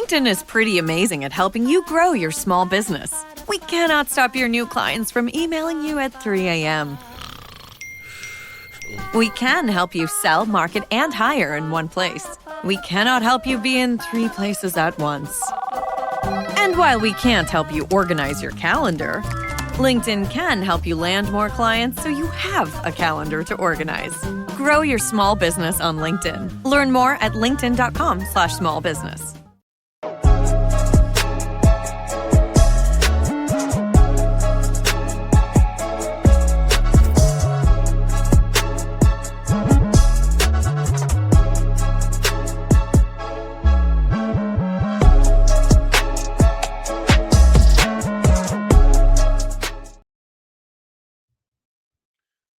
LinkedIn is pretty amazing at helping you grow your small business. We cannot stop your new clients from emailing you at 3 a.m. We can help you sell, market, and hire in one place. We cannot help you be in 3 places at once. And while we can't help you organize your calendar, LinkedIn can help you land more clients so you have a calendar to organize. Grow your small business on LinkedIn. Learn more at linkedin.com/smallbusiness.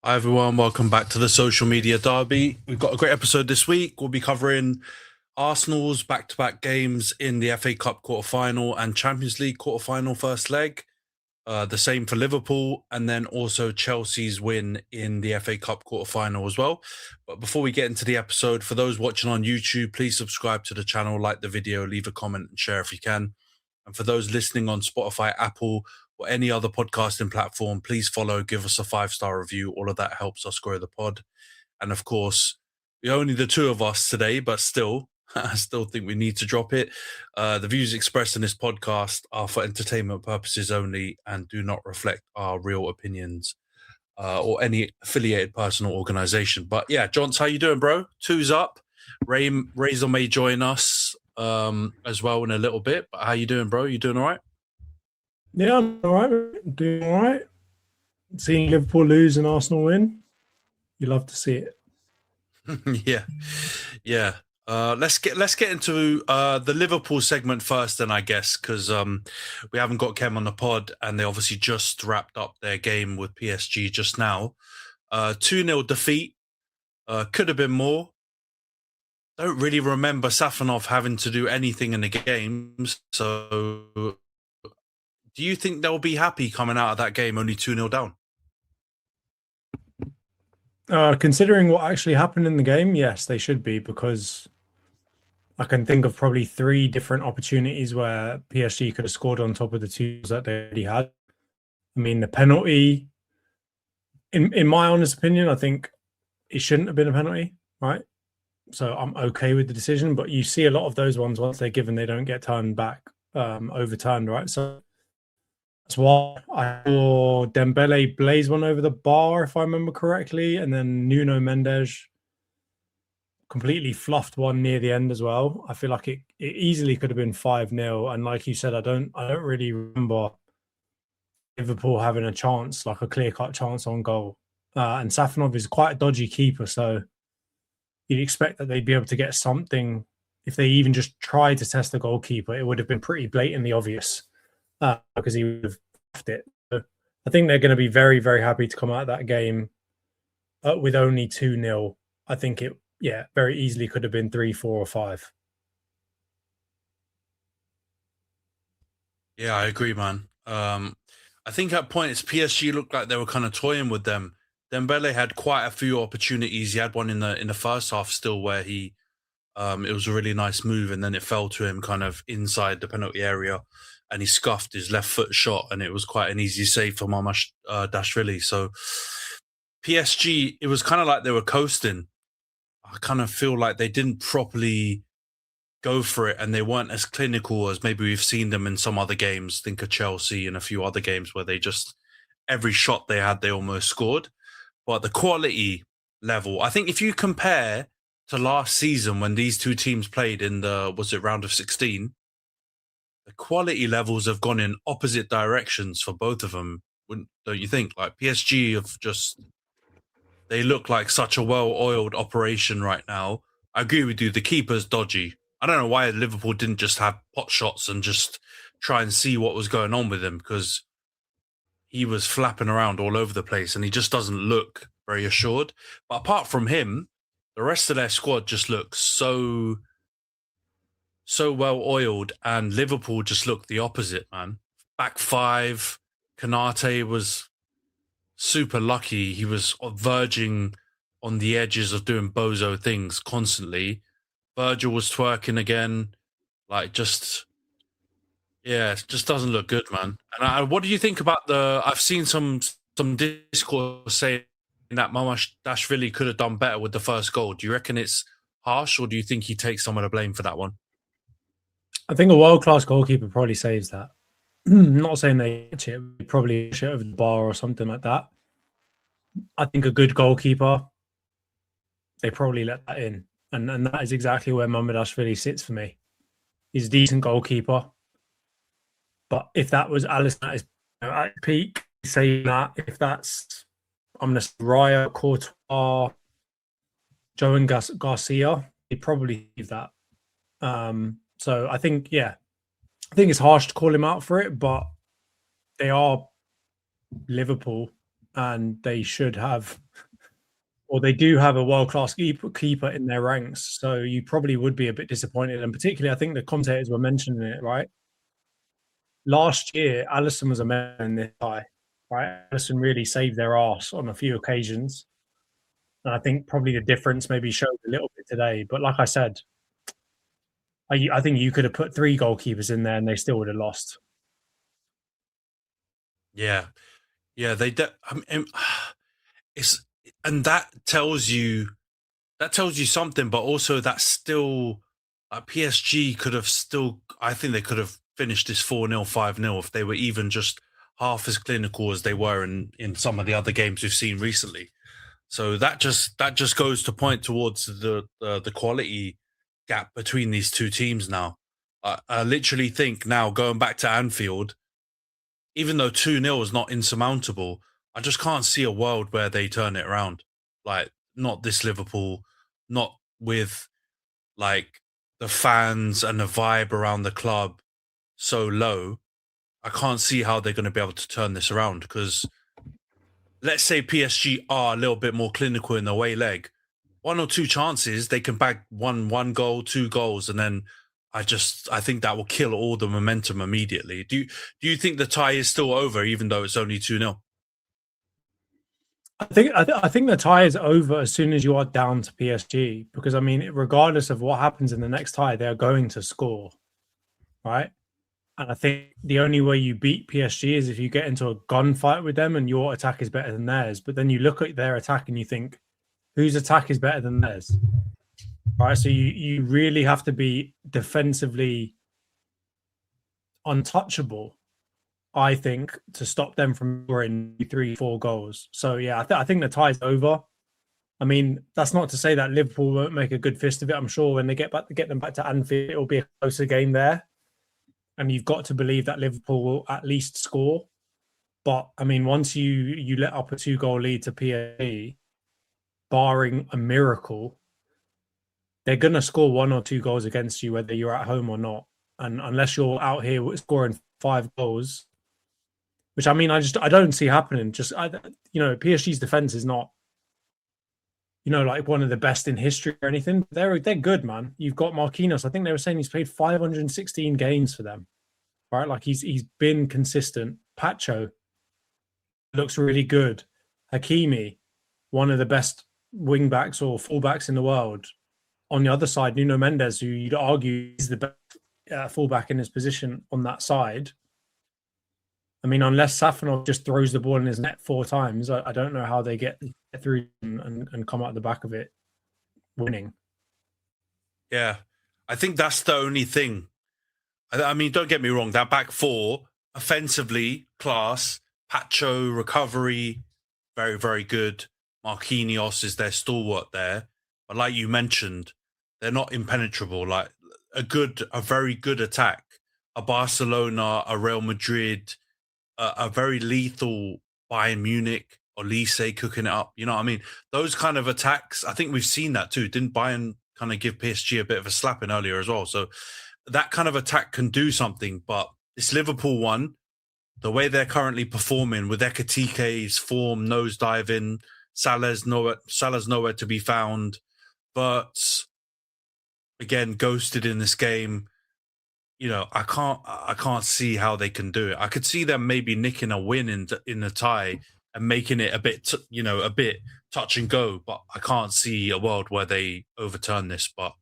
Hi everyone, welcome back to the Social Media Derby. We've got a great episode this week. We'll be covering Arsenal's back-to-back games in the FA Cup quarter-final and Champions League quarter-final first leg. The same for Liverpool, and then also Chelsea's win in the FA Cup quarter-final as well. But before we get into the episode, for those watching on YouTube, please subscribe to the channel, like the video, leave a comment and share if you can. And for those listening on Spotify, Apple, or any other podcasting platform, please follow, give us a 5-star review. All of that helps us grow the pod. And of course, we're only the 2 of us today, but still, I still think we need to drop it. The views expressed in this podcast are for entertainment purposes only and do not reflect our real opinions or any affiliated person or organization. But yeah, Jonts, how you doing, bro? 2's up. Razor may join us as well in a little bit. But how you doing, bro? You doing all right? Yeah, I'm all right. Doing all right. Seeing Liverpool lose and Arsenal win, you love to see it. Yeah. Let's get into the Liverpool segment first, then, I guess, because we haven't got Kem on the pod, and they obviously just wrapped up their game with PSG just now. 2-0 defeat. Could have been more. Don't really remember Safanov having to do anything in the games, so. Do you think they'll be happy coming out of that game only 2-0 down? Considering what actually happened in the game, yes, they should be, because I can think of probably 3 different opportunities where PSG could have scored on top of the 2 that they already had. I mean, the penalty, in my honest opinion, I think it shouldn't have been a penalty, right? So I'm okay with the decision, but you see a lot of those ones, once they're given, they don't get turned back, overturned, right? So that's why I saw Dembele blaze one over the bar, if I remember correctly, and then Nuno Mendes completely fluffed one near the end as well. I feel like it easily could have been 5-0, and like you said, I don't really remember Liverpool having a chance, like a clear-cut chance on goal. And Safanov is quite a dodgy keeper, so you'd expect that they'd be able to get something. If they even just tried to test the goalkeeper, it would have been pretty blatantly obvious. Because he would have left it. So I think they're going to be very, very happy to come out of that game with only 2-0. I think it, very easily could have been 3, 4, or 5. Yeah, I agree, man. I think at points PSG looked like they were kind of toying with them. Dembele had quite a few opportunities. He had one in the first half still where he, it was a really nice move, and then it fell to him kind of inside the penalty area. And he scuffed his left foot shot, and it was quite an easy save for Mamardashvili. So PSG, it was kind of like they were coasting. I kind of feel like they didn't properly go for it, and they weren't as clinical as maybe we've seen them in some other games. Think of Chelsea and a few other games where they just, every shot they had, they almost scored. But the quality level, I think if you compare to last season when these 2 teams played in the, was it round of 16? The quality levels have gone in opposite directions for both of them, don't you think? Like PSG have just, they look like such a well-oiled operation right now. I agree with you, the keeper's dodgy. I don't know why Liverpool didn't just have pot shots and just try and see what was going on with him, because he was flapping around all over the place and he just doesn't look very assured. But apart from him, the rest of their squad just looks so well oiled, and Liverpool just looked the opposite, man. Back 5, Konate was super lucky. He was verging on the edges of doing bozo things constantly. Virgil was twerking again. Like, just it just doesn't look good, man. And what do you think about I've seen some discourse saying that Mamardashvili could have done better with the first goal. Do you reckon it's harsh, or do you think he takes some of the blame for that one? I think a world-class goalkeeper probably saves that. Not saying they catch it, probably shit over the bar or something like that. I think a good goalkeeper, they probably let that in. And that is exactly where Mamardashvili sits for me. He's a decent goalkeeper. But if that was Alisson at his peak, saying that, if that's, I'm going to say Raya, Courtois, Joe and Garcia, he'd probably leave that. So I think it's harsh to call him out for it, but they are Liverpool and they should have, or they do have a world-class keeper in their ranks. So you probably would be a bit disappointed. And particularly, I think the commentators were mentioning it, right? Last year, Alisson was a man in this tie, right? Alisson really saved their arse on a few occasions. And I think probably the difference maybe showed a little bit today. But like I said, I think you could have put 3 goalkeepers in there and they still would have lost. Yeah. And that tells you something, but also that's still PSG could have still. I think they could have finished this 4-0, 5-0 if they were even just half as clinical as they were in some of the other games we've seen recently. So that just goes to point towards the quality gap between these two teams now. I literally think now, going back to Anfield, even though 2-0 is not insurmountable, I just can't see a world where they turn it around. Like, not this Liverpool, not with like the fans and the vibe around the club so low. I can't see how they're going to be able to turn this around, because let's say PSG are a little bit more clinical in the away leg. 1 or 2 chances, they can bag one goal, 2 goals, and then I think that will kill all the momentum immediately. Do you think the tie is still over, even though it's only 2-0? I think the tie is over as soon as you are down to PSG, because I mean, regardless of what happens in the next tie, they are going to score, right? And I think the only way you beat PSG is if you get into a gunfight with them and your attack is better than theirs. But then you look at their attack and you think, whose attack is better than theirs? Right. So you really have to be defensively untouchable, I think, to stop them from scoring 3-4 goals. So yeah, I think the tie is over. I mean, that's not to say that Liverpool won't make a good fist of it. I'm sure when they get them back to Anfield, it'll be a closer game there. And you've got to believe that Liverpool will at least score. But I mean, once you let up a 2-goal lead to PSG, barring a miracle, they're going to score 1 or 2 goals against you, whether you're at home or not. And unless you're out here scoring 5 goals, which I mean, I don't see happening. PSG's defense is not, like one of the best in history or anything. They're good, man. You've got Marquinhos. I think they were saying he's played 516 games for them, right? Like he's been consistent. Pacho looks really good. Hakimi, one of the best wing backs or fullbacks in the world. On the other side, Nuno Mendes, who you'd argue is the best fullback in his position on that side. I mean, unless Safanov just throws the ball in his net 4 times, I don't know how they get through and come out the back of it winning. Yeah, I think that's the only thing. I mean, don't get me wrong, that back 4, offensively, class. Pacho, recovery, very, very good. Marquinhos is their stalwart there. But like you mentioned, they're not impenetrable. Like a very good attack. A Barcelona, a Real Madrid, a very lethal Bayern Munich, Olise cooking it up. You know what I mean? Those kind of attacks, I think we've seen that too. Didn't Bayern kind of give PSG a bit of a slapping earlier as well? So that kind of attack can do something. But this Liverpool one, the way they're currently performing with Ekitike's form nosediving, Salah's nowhere to be found. But again, ghosted in this game. I can't see how they can do it. I could see them maybe nicking a win in the tie and making it a bit touch and go. But I can't see a world where they overturn this. But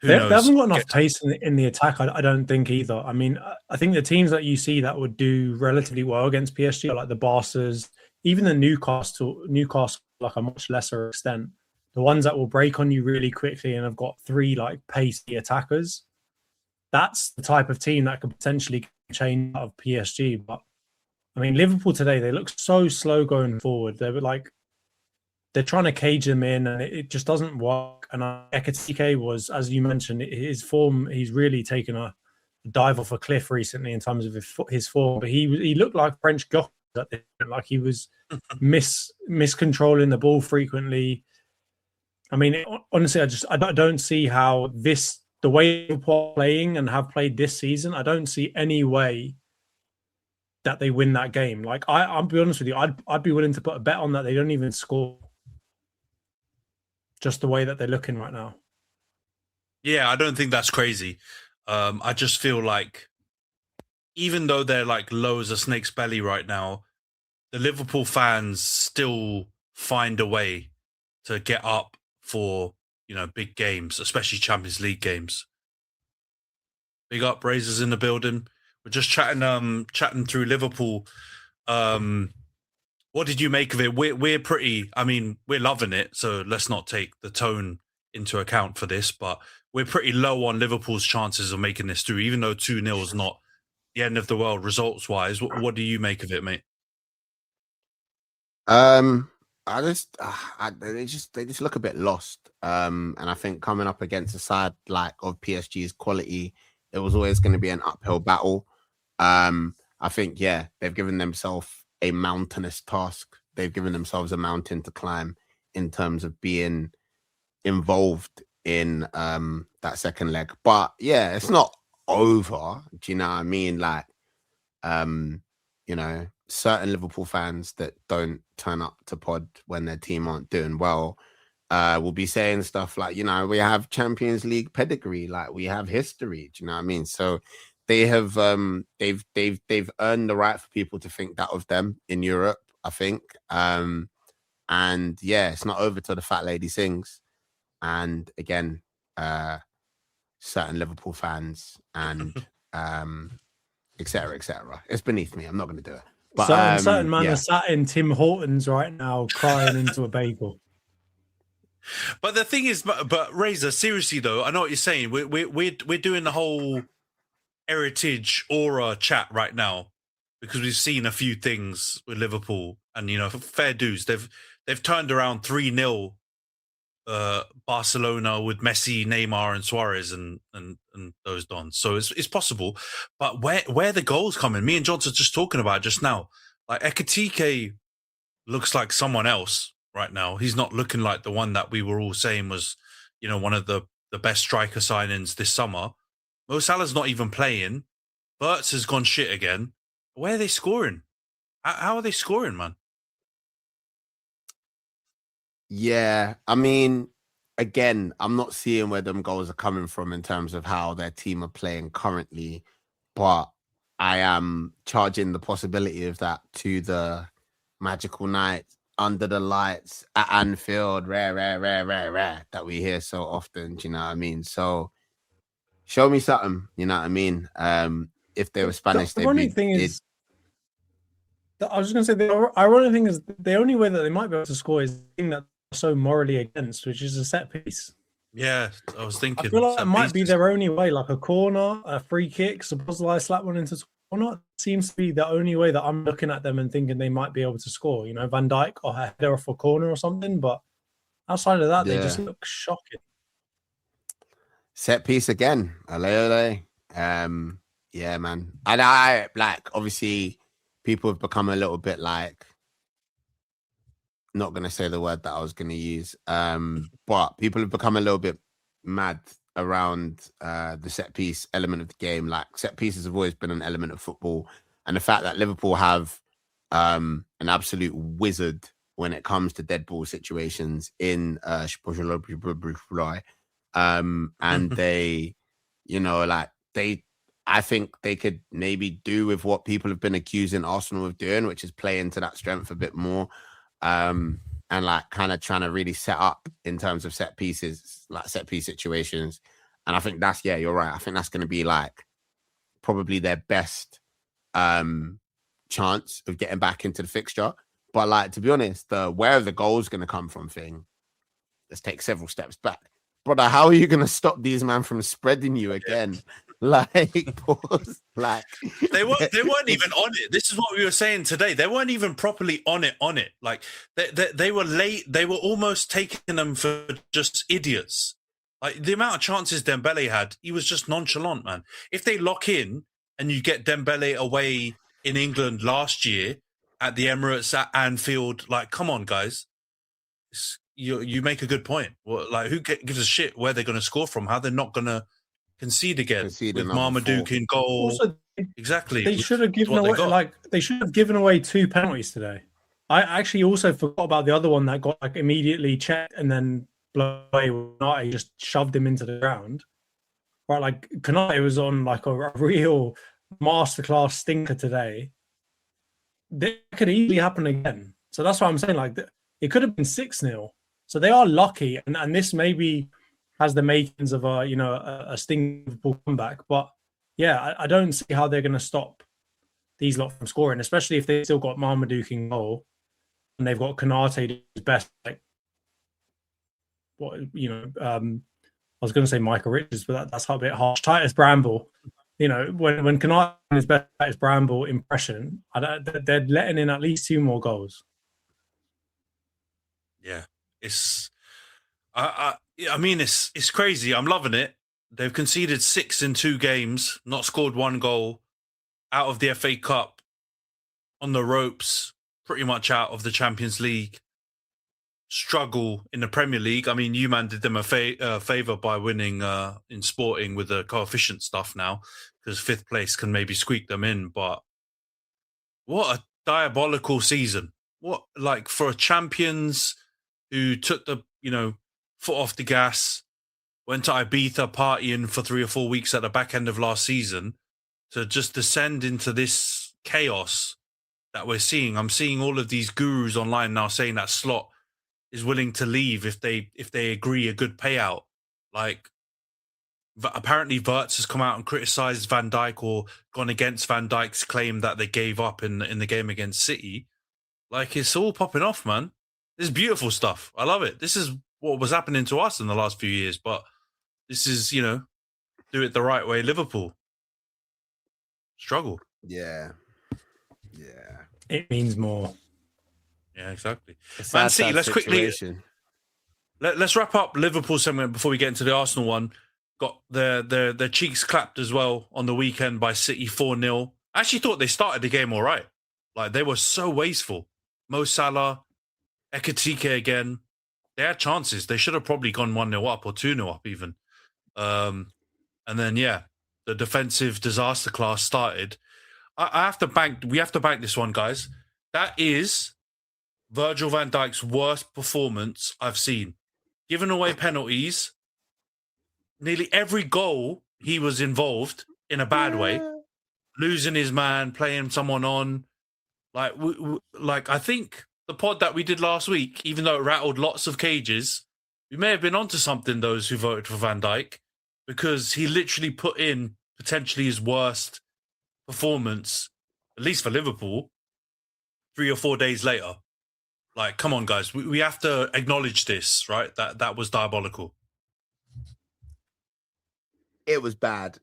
They knows? haven't got enough pace in the attack, I don't think either. I mean, I think the teams that you see that would do relatively well against PSG are like the Barca's, even the Newcastle, like a much lesser extent. The ones that will break on you really quickly and have got three like pacey attackers. That's the type of team that could potentially change out of PSG. But I mean, Liverpool today, they look so slow going forward. They're trying to cage them in, and it just doesn't work. And Ekitike was, as you mentioned, his form. He's really taken a dive off a cliff recently in terms of his form. But he looked like French Goth, like he was miscontrolling the ball frequently. I mean, honestly, I don't see how the way Liverpool are playing and have played this season. I don't see any way that they win that game. Like I'll be honest with you, I'd be willing to put a bet on that they don't even score. Just the way that they're looking right now. Yeah, I don't think that's crazy. I just feel like even though they're like low as a snake's belly right now, the Liverpool fans still find a way to get up for, big games, especially Champions League games. Big up, Razors in the building. We're just chatting through Liverpool. What did you make of it? We're loving it, so let's not take the tone into account for this, but we're pretty low on Liverpool's chances of making this through, even though 2-0 is not the end of the world results-wise. What do you make of it, mate? They just look a bit lost. And I think coming up against a side like of PSG's quality, it was always going to be an uphill battle. I think, they've given themselves a mountainous task. They've given themselves a mountain to climb in terms of being involved in that second leg. But it's not over. Do you know what I mean? Like, certain Liverpool fans that don't turn up to pod when their team aren't doing well will be saying stuff like, we have Champions League pedigree, like we have history. Do you know what I mean? So they have they've earned the right for people to think that of them in Europe, I think. It's not over till the fat lady sings. And again, certain Liverpool fans and et cetera, et cetera. It's beneath me. I'm not going to do it. But certain man are sat in Tim Hortons right now crying into a bagel. But the thing is, but Razor, seriously though, I know what you're saying. We're doing the whole heritage aura chat right now because we've seen a few things with Liverpool, and fair dues. They've turned around 3-0 Barcelona with Messi, Neymar, and Suarez, and those dons. So it's possible. But where the goals coming? Me and Jonty are just talking about it just now. Like Ekitike looks like someone else right now. He's not looking like the one that we were all saying was, one of the best striker signings this summer. Mo Salah's not even playing. Burt's has gone shit again. Where are they scoring? How are they scoring, man? Yeah, I mean, again, I'm not seeing where them goals are coming from in terms of how their team are playing currently, but I am charging the possibility of that to the magical night under the lights at Anfield, rare, that we hear so often. Do you know what I mean? So show me something, you know what I mean? If they were Spanish, the ironic thing is, I was just going to say, the ironic thing is the only way that they might be able to score is the thing that they're so morally against, which is a set piece. Yeah, I was thinking. I feel like it might be their only way, like a corner, a free kick, Szoboszlai slap one into the corner. Seems to be the only way that I'm looking at them and thinking they might be able to score. Van Dijk or a header off a corner or something. But outside of that, they just look shocking. Set piece again, ole. Yeah, man. And I obviously people have become a little bit like, not going to say the word that I was going to use, but people have become a little bit mad around the set piece element of the game. Like, set pieces have always been an element of football, and the fact that Liverpool have an absolute wizard when it comes to dead ball situations in Szoboszlai, and they, I think they could maybe do with what people have been accusing Arsenal of doing, which is play into that strength a bit more. And kind of trying to really set up in terms of set pieces, like set piece situations. And I think that's, yeah, you're right. I think that's going to be like probably their best chance of getting back into the fixture. But like, to be honest, where the goal's going to come from thing, let's take several steps back. Brother, how are you going to stop these man from spreading you again? Like, pause. Like they weren't even on it. This is what we were saying today. They weren't even properly on it. Like they were late. They were almost taking them for just idiots. Like the amount of chances Dembele had, he was just nonchalant, man. If they lock in and you get Dembele away in England last year at the Emirates at Anfield, like, come on, guys. You make a good point. Well, like, who gives a shit where they're going to score from? How they're not going to concede again with Marmaduke in goal? Also, exactly. They should have given away they should have given away 2 penalties today. I actually also forgot about the other one that got like immediately checked and then blown away. Konate just shoved him into the ground. Right, like Konate was on like a real masterclass stinker today. That could easily happen again. So that's why I'm saying, like, it could have been 6-0. So they are lucky, and this maybe has the makings of a stinking comeback. But yeah, I don't see how they're going to stop these lot from scoring, especially if they've still got Marmaduke in goal and they've got Konate who's best. Like, I was going to say Michael Richards, but that's a bit harsh. Titus Bramble, when Konate is best, Titus Bramble impression, they're letting in at least 2 more goals. Yeah, I mean, it's crazy. I'm loving it. They've conceded 6 in 2 games, not scored 1 goal, out of the FA Cup, on the ropes, pretty much out of the Champions League, struggle in the Premier League. I mean, you man did them a favour by winning in Sporting with the coefficient stuff now, because 5th place can maybe squeak them in. But what a diabolical season. What, like, for champions who took the, foot off the gas, went to Ibiza partying for 3 or 4 weeks at the back end of last season, to just descend into this chaos that we're seeing. I'm seeing all of these gurus online now saying that Slot is willing to leave if they agree a good payout. Like, apparently Wirtz has come out and criticised Van Dijk, or gone against Van Dijk's claim that they gave up in the game against City. Like, it's all popping off, man. This is beautiful stuff. I love it. This is what was happening to us in the last few years, but this is, do it the right way. Liverpool struggle. Yeah. It means more. Yeah, exactly. Man City, let's quickly let's wrap up Liverpool segment before we get into the Arsenal one. Got their cheeks clapped as well on the weekend by City 4-0. I actually thought they started the game all right. Like, they were so wasteful. Mo Salah, Ekitike again. They had chances. They should have probably gone 1-0 up or 2-0 up even. And then, the defensive disaster class started. We have to bank this one, guys. That is Virgil van Dijk's worst performance I've seen. Giving away penalties. Nearly every goal he was involved in a bad way. Losing his man, playing someone on. Like, I think the pod that we did last week, even though it rattled lots of cages, we may have been onto something, those who voted for Van Dijk, because he literally put in potentially his worst performance, at least for Liverpool, 3 or 4 days later. Like, come on, guys. We have to acknowledge this, right? That was diabolical. It was bad.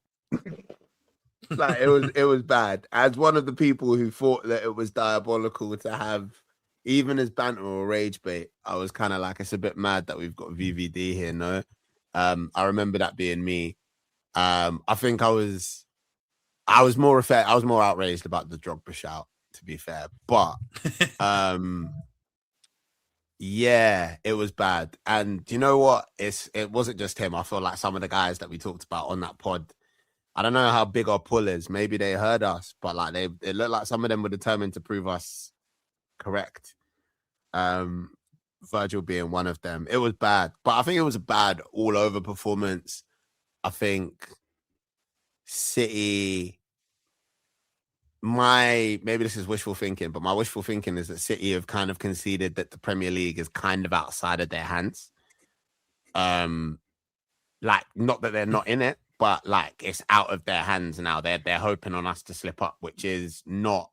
Like, it was bad. As one of the people who thought that it was diabolical to have even as banter or rage bait, I was kind of like, it's a bit mad that we've got VVD here. No, I remember that being me. I think I was more outraged about the Drogba shout, to be fair, but yeah, it was bad. And you know what? It wasn't just him. I feel like some of the guys that we talked about on that pod, I don't know how big our pull is. Maybe they heard us, but like it looked like some of them were determined to prove us correct. Virgil being one of them. It was bad, but I think it was a bad all over performance. I think City, maybe this is wishful thinking, but my wishful thinking is that City have kind of conceded that the Premier League is kind of outside of their hands. like, not that they're not in it, but like it's out of their hands now. They're hoping on us to slip up, which is not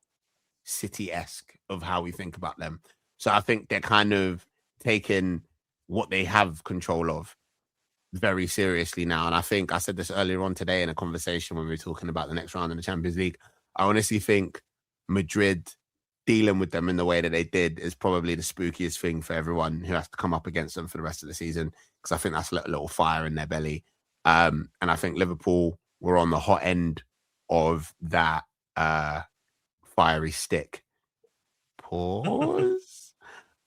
City-esque of how we think about them. So I think they're kind of taking what they have control of very seriously now. And I think I said this earlier on today in a conversation when we were talking about the next round in the Champions League. I honestly think Madrid dealing with them in the way that they did is probably the spookiest thing for everyone who has to come up against them for the rest of the season, because I think that's a little fire in their belly. And I think Liverpool were on the hot end of that fiery stick. Pause.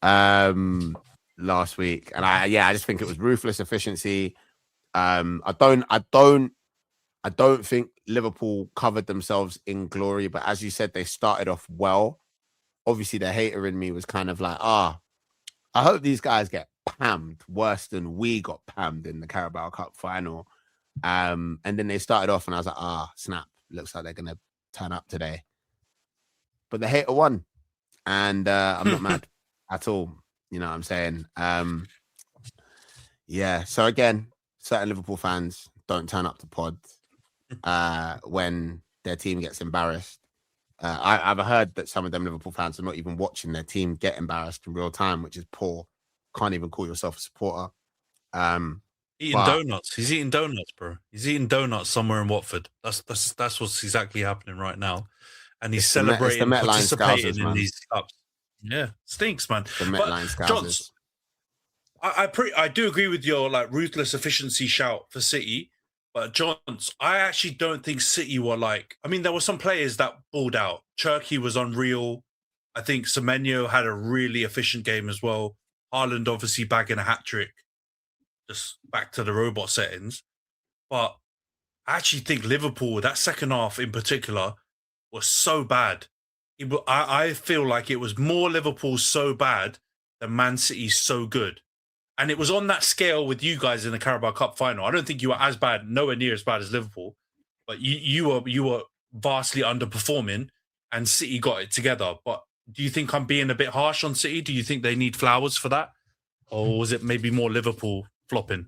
Last week. And I just think it was ruthless efficiency. I don't think Liverpool covered themselves in glory, but as you said, they started off well. Obviously, the hater in me was kind of like, I hope these guys get pammed worse than we got pammed in the Carabao Cup final. And then they started off and I was like, snap, looks like they're going to turn up today. But the hater won. And I'm not mad at all. You know what I'm saying? So again, certain Liverpool fans don't turn up to pod when their team gets embarrassed. I've heard that some of them Liverpool fans are not even watching their team get embarrassed in real time, which is poor. Can't even call yourself a supporter. Eating donuts. He's eating donuts, bro. He's eating donuts somewhere in Watford. That's what's exactly happening right now. And he's celebrating, participating in these cups. Yeah, stinks, man. The Metline Scousers. I do agree with your like ruthless efficiency shout for City, but Johns, I actually don't think City were like. I mean, there were some players that balled out. Cherky was unreal. I think Semenyo had a really efficient game as well. Haaland obviously bagging a hat trick. Just back to the robot settings, but I actually think Liverpool, that second half in particular, was so bad. I feel like it was more Liverpool so bad than Man City so good. And it was on that scale with you guys in the Carabao Cup final. I don't think you were as bad, nowhere near as bad as Liverpool, but you were vastly underperforming and City got it together. But do you think I'm being a bit harsh on City? Do you think they need flowers for that? Or was it maybe more Liverpool flopping?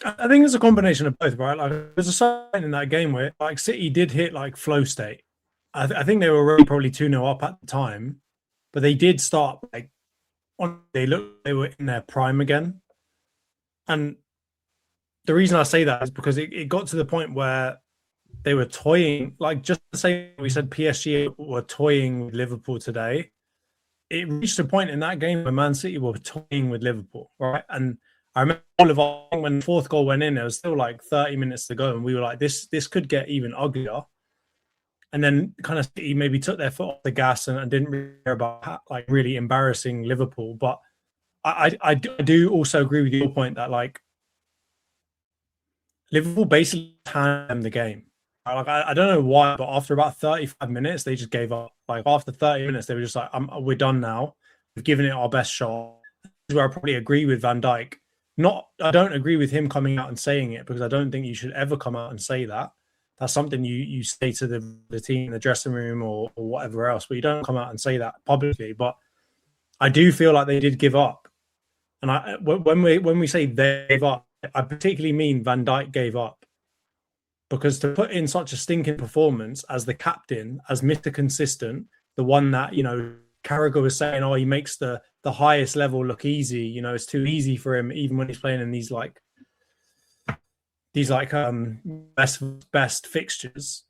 I think it's a combination of both, right? Like there's a sign in that game where like City did hit like flow state. I think they were already probably 2-0 up at the time, but they did start like they were in their prime again. And the reason I say that is because it got to the point where they were toying, like just the same we said PSG were toying with Liverpool today. It reached a point in that game where Man City were toying with Liverpool, right? And I remember when the fourth goal went in, there was still like 30 minutes to go, and we were like, this could get even uglier. And then kind of City maybe took their foot off the gas and didn't really care about like really embarrassing Liverpool. But I do also agree with your point that like Liverpool basically handed them the game. Like I don't know why, but after about 35 minutes, they just gave up. Like after 30 minutes, they were just like, we're done now. We've given it our best shot. This is where I probably agree with Van Dijk. I don't agree with him coming out and saying it, because I don't think you should ever come out and say that. That's something you say to the team in the dressing room or whatever else, but you don't come out and say that publicly. But I do feel like they did give up. And when we say they gave up, I particularly mean Van Dijk gave up. Because to put in such a stinking performance as the captain, as Mr. Consistent, the one that, you know, Carragher was saying, he makes the highest level look easy. You know, it's too easy for him, even when he's playing in these best fixtures.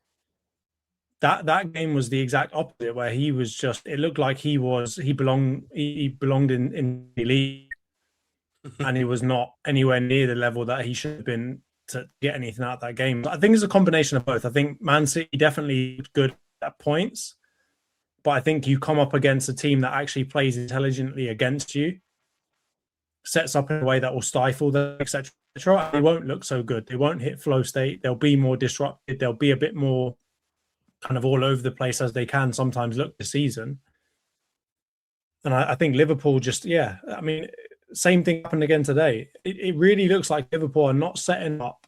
That game was the exact opposite, where he was just, it looked like he belonged in the league, and he was not anywhere near the level that he should have been to get anything out of that game. I think it's a combination of both. I think Man City definitely looked good at points, but I think you come up against a team that actually plays intelligently against you, sets up in a way that will stifle them, etc. They won't look so good. They won't hit flow state. They'll be more disrupted. They'll be a bit more kind of all over the place, as they can sometimes look this season. And I think Liverpool just, I mean, same thing happened again today. It really looks like Liverpool are not setting up,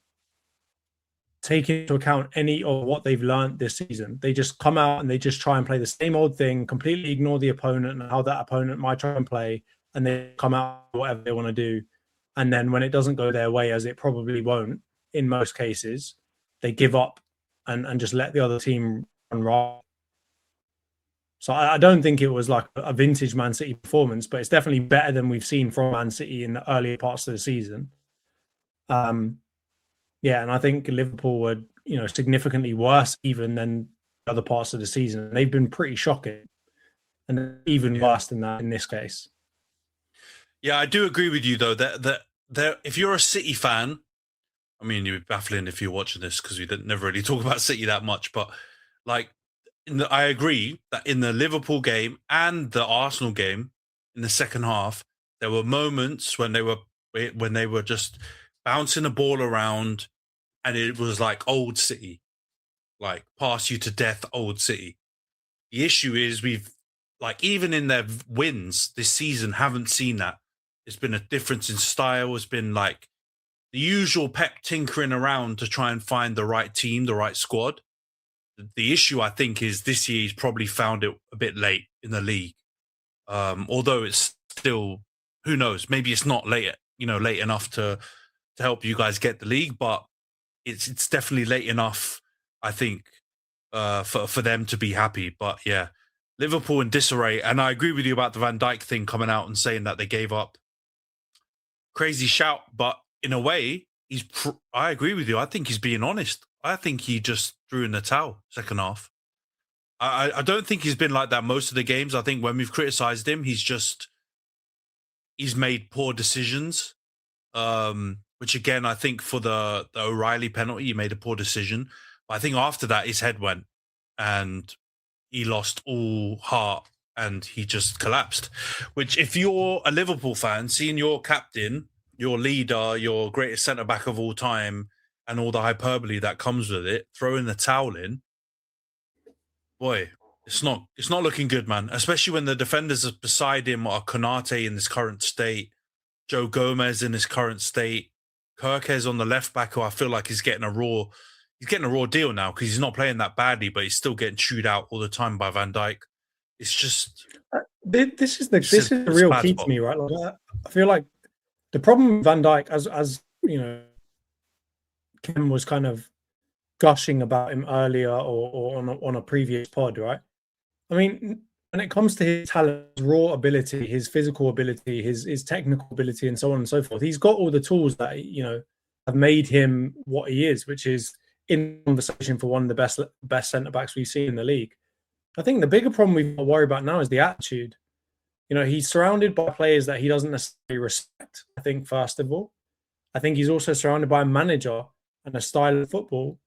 taking into account any of what they've learned this season. They just come out and they just try and play the same old thing, completely ignore the opponent and how that opponent might try and play, and they come out whatever they want to do. And then when it doesn't go their way, as it probably won't in most cases, they give up and just let the other team run riot. So I don't think it was like a vintage Man City performance, but it's definitely better than we've seen from Man City in the earlier parts of the season. Yeah, and I think Liverpool were, significantly worse even than other parts of the season. They've been pretty shocking, and even worse than that in this case. Yeah, I do agree with you though that if you're a City fan, I mean, you'd be baffling if you're watching this because we never really talk about City that much, but like, I agree that in the Liverpool game and the Arsenal game in the second half, there were moments when they were just bouncing the ball around, and it was like old City, like pass you to death, old City. The issue is even in their wins this season, haven't seen that. It's been a difference in style. It's been like the usual Pep tinkering around to try and find the right team, the right squad. The issue, I think, is this year he's probably found it a bit late in the league. Although it's still, who knows, maybe it's not late enough to help you guys get the league, but it's definitely late enough, I think, for them to be happy. But yeah, Liverpool in disarray. And I agree with you about the Van Dijk thing coming out and saying that they gave up. Crazy shout, but in a way, I agree with you. I think he's being honest. I think he just threw in the towel second half. I don't think he's been like that most of the games. I think when we've criticised him, he's made poor decisions. Which again, I think for the O'Reilly penalty, he made a poor decision. But I think after that, his head went and he lost all heart and he just collapsed. Which, if you're a Liverpool fan, seeing your captain, your leader, your greatest centre-back of all time, and all the hyperbole that comes with it, throwing the towel in, boy, it's not looking good, man. Especially when the defenders beside him are Konate in this current state, Joe Gomez in his current state, Kirkes on the left back, who I feel like is getting a raw deal now because he's not playing that badly, but he's still getting chewed out all the time by Van Dijk. It's just this is the real key to me, right? Like, I feel like the problem with Van Dijk, as Kim was kind of gushing about him earlier or on a previous pod, right? I mean, when it comes to his talent, his raw ability, his physical ability, his technical ability, and so on and so forth, he's got all the tools that have made him what he is, which is in conversation for one of the best centre backs we've seen in the league. I think the bigger problem we've got to worry about now is the attitude. He's surrounded by players that he doesn't necessarily respect. I think first of all, I think he's also surrounded by a manager and a style of football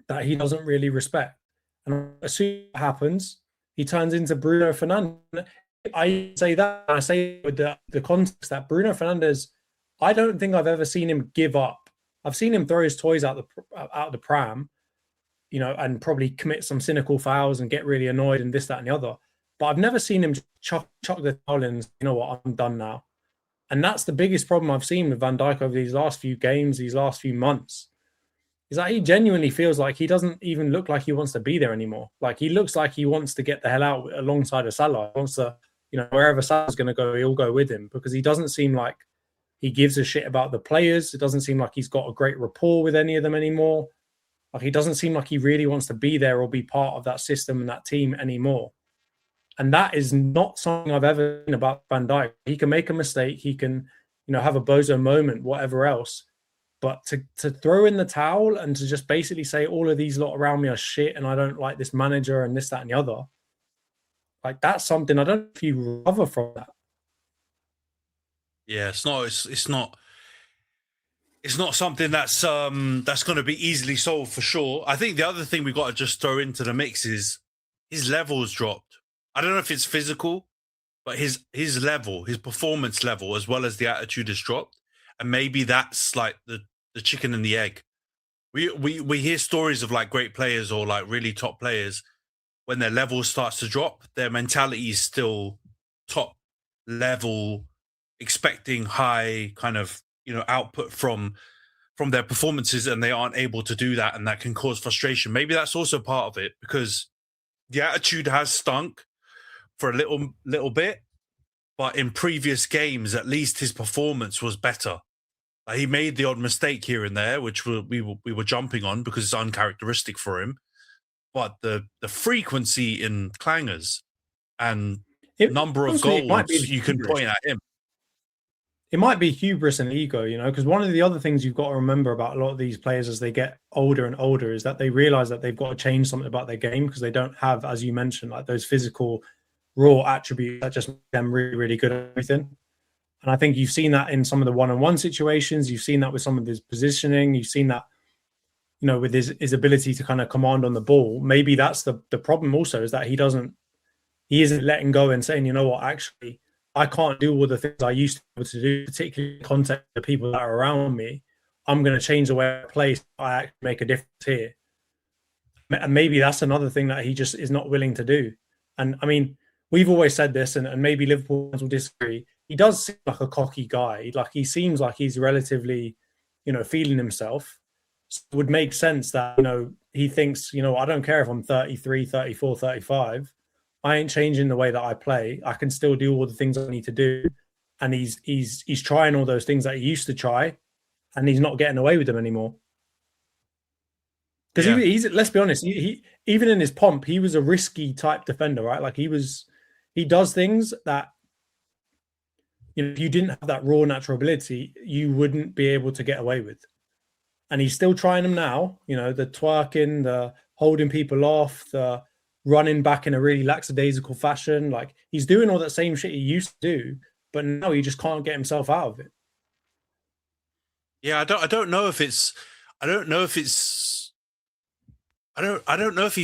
that he doesn't really respect. And as soon as it happens, he turns into Bruno Fernandes. I say that, and I say with the context that Bruno Fernandes, I don't think I've ever seen him give up. I've seen him throw his toys out the pram, and probably commit some cynical fouls and get really annoyed and this, that, and the other. But I've never seen him chuck the towel in and, you know what, I'm done now. And that's the biggest problem I've seen with Van Dijk over these last few games, these last few months, is that he genuinely feels like he doesn't even look like he wants to be there anymore. Like, he looks like he wants to get the hell out alongside of Salah. He wants to, wherever Salah's going to go, he'll go with him, because he doesn't seem like he gives a shit about the players. It doesn't seem like he's got a great rapport with any of them anymore. Like, he doesn't seem like he really wants to be there or be part of that system and that team anymore. And that is not something I've ever seen about Van Dijk. He can make a mistake. He can, have a bozo moment, whatever else. But to throw in the towel and to just basically say all of these lot around me are shit and I don't like this manager and this, that, and the other, like, that's something I don't know if you recover from that. Yeah, it's not something that's going to be easily solved for sure. I think the other thing we've got to just throw into the mix is his level's dropped. I don't know if it's physical, but his level, his performance level, as well as the attitude has dropped. And maybe that's like the chicken and the egg. We hear stories of like great players or like really top players, when their level starts to drop, their mentality is still top level, expecting high kind of, output from their performances, and they aren't able to do that, and that can cause frustration. Maybe that's also part of it, because the attitude has stunk for a little bit, but in previous games, at least his performance was better. He made the odd mistake here and there, which we were jumping on because it's uncharacteristic for him. But the frequency in clangers and number of goals you can point at him. It might be hubris and ego, you know, because one of the other things you've got to remember about a lot of these players as they get older and older is that they realize that they've got to change something about their game because they don't have, as you mentioned, like those physical raw attributes that just make them really, really good at everything. And I think you've seen that in some of the one-on-one situations. You've seen that with some of his positioning. You've seen that, you know, with his ability to kind of command on the ball. Maybe that's the problem also, is that he isn't letting go and saying, you know what, actually, I can't do all the things I used to be able to do, particularly in contact with the people that are around me. I'm going to change the way I play so I actually make a difference here. And maybe that's another thing that he just is not willing to do. And I mean, we've always said this, and maybe Liverpool fans will disagree. He does seem like a cocky guy. Like, he seems like he's relatively, you know, feeling himself. So it would make sense that, you know, he thinks, you know, I don't care if I'm 33, 34, 35. I ain't changing the way that I play. I can still do all the things I need to do. And he's trying all those things that he used to try, and he's not getting away with them anymore. Because he's, let's be honest, he even in his pomp, he was a risky type defender, right? Like, he does things that, you know, if you didn't have that raw natural ability, you wouldn't be able to get away with. And he's still trying them now, you know, the twerking, the holding people off, the running back in a really lackadaisical fashion. Like, he's doing all that same shit he used to do, but now he just can't get himself out of it. Yeah, I don't know if he's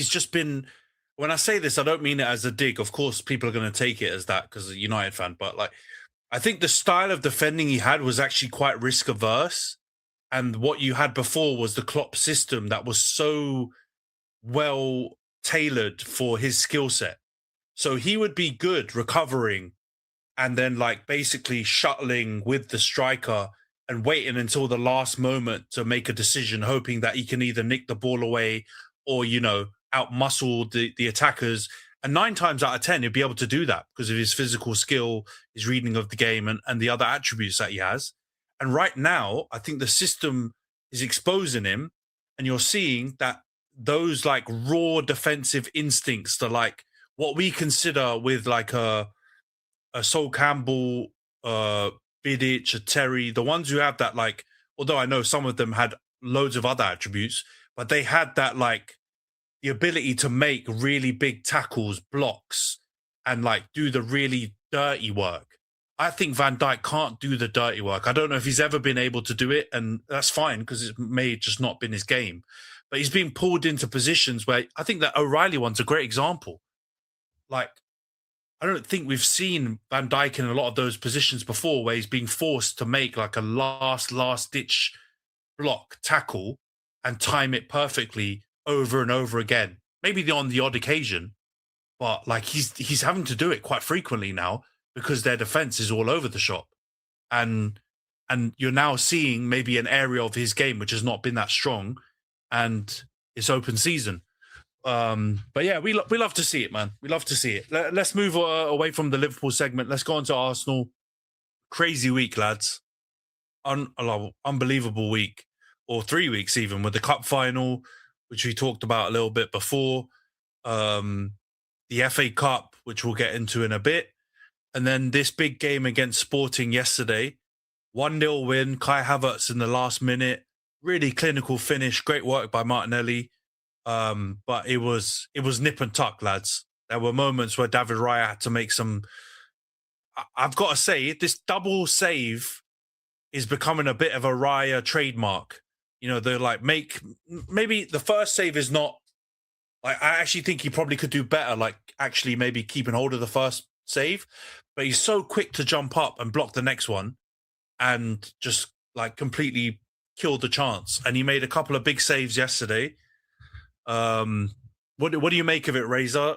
just been, when I say this, I don't mean it as a dig. Of course, people are going to take it as that because a United fan, but like, I think the style of defending he had was actually quite risk averse. And what you had before was the Klopp system that was so well tailored for his skill set. So he would be good recovering and then like basically shuttling with the striker and waiting until the last moment to make a decision, hoping that he can either nick the ball away or, you know, outmuscle the attackers. And 9 times out of 10, he'll be able to do that because of his physical skill, his reading of the game, and the other attributes that he has. And right now, I think the system is exposing him, and you're seeing that those like raw defensive instincts, to like what we consider with like a Sol Campbell, Vidic, a Terry, the ones who have that, like, although I know some of them had loads of other attributes, but they had that like the ability to make really big tackles, blocks, and like do the really dirty work. I think Van Dijk can't do the dirty work. I don't know if he's ever been able to do it, and that's fine because it may just not been his game. But he's been pulled into positions where I think that O'Reilly one's a great example. Like, I don't think we've seen Van Dijk in a lot of those positions before where he's being forced to make like a last ditch block tackle and time it perfectly over and over again. Maybe on the odd occasion, but like he's having to do it quite frequently now because their defense is all over the shop. And you're now seeing maybe an area of his game which has not been that strong, and it's open season. But yeah, we love to see it, man. We love to see it. Let's move away from the Liverpool segment. Let's go on to Arsenal. Crazy week, lads. Unbelievable week, or 3 weeks even, with the cup final, which we talked about a little bit before. The FA Cup, which we'll get into in a bit. And then this big game against Sporting yesterday. 1-0 win, Kai Havertz in the last minute. Really clinical finish. Great work by Martinelli. But it was nip and tuck, lads. There were moments where David Raya had to make some... I've got to say, this double save is becoming a bit of a Raya trademark. You know, they're like, maybe the first save is not... Like, I actually think he probably could do better, like actually maybe keeping hold of the first save. But he's so quick to jump up and block the next one and just like completely kill the chance. And he made a couple of big saves yesterday. What do you make of it, Razor?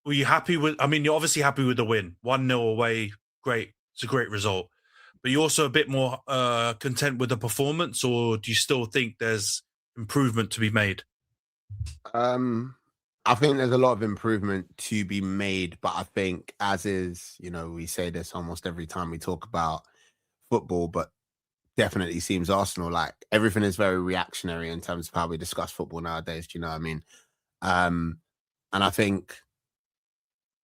Were you happy with? I mean, you're obviously happy with the win. 1-0 away, great. It's a great result. But you're also a bit more content with the performance, or do you still think there's improvement to be made? I think there's a lot of improvement to be made, but I think as is, we say this almost every time we talk about football, but definitely seems Arsenal, like everything is very reactionary in terms of how we discuss football nowadays. Do you know what I mean? And I think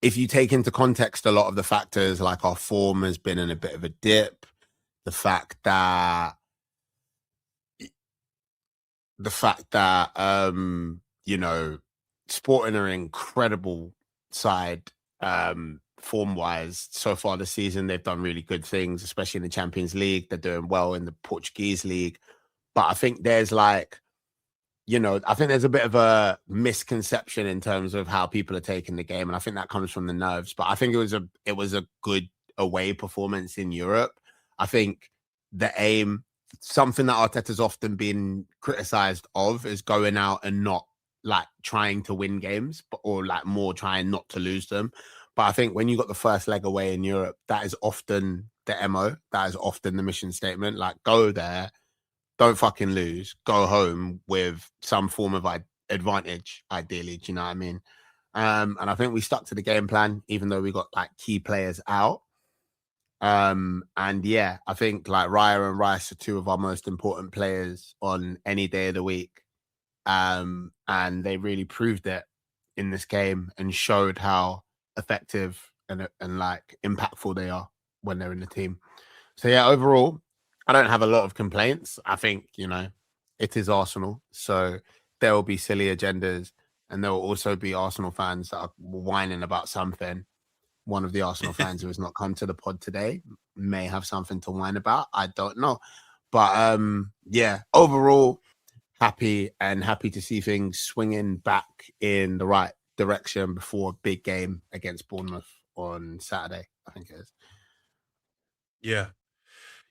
if you take into context a lot of the factors, like our form has been in a bit of a dip, the fact that Sporting are an incredible side form-wise so far this season. They've done really good things, especially in the Champions League. They're doing well in the Portuguese league. But I think there's I think there's a bit of a misconception in terms of how people are taking the game. And I think that comes from the nerves. But I think it was a good away performance in Europe. I think the aim, something that Arteta's often been criticized of, is going out and not trying to win games, or more trying not to lose them. But I think when you got the first leg away in Europe, that is often the MO. That is often the mission statement. Go there, don't fucking lose, go home with some form of advantage, ideally. Do you know what I mean? And I think we stuck to the game plan, even though we got key players out. And yeah, I think Raya and Rice are two of our most important players on any day of the week. And they really proved it in this game and showed how effective and impactful they are when they're in the team. So yeah, overall, I don't have a lot of complaints. I think, it is Arsenal. So there will be silly agendas, and there will also be Arsenal fans that are whining about something. One of the Arsenal fans who has not come to the pod today may have something to whine about. I don't know. But yeah, overall, happy to see things swinging back in the right direction before a big game against Bournemouth on Saturday, I think it is.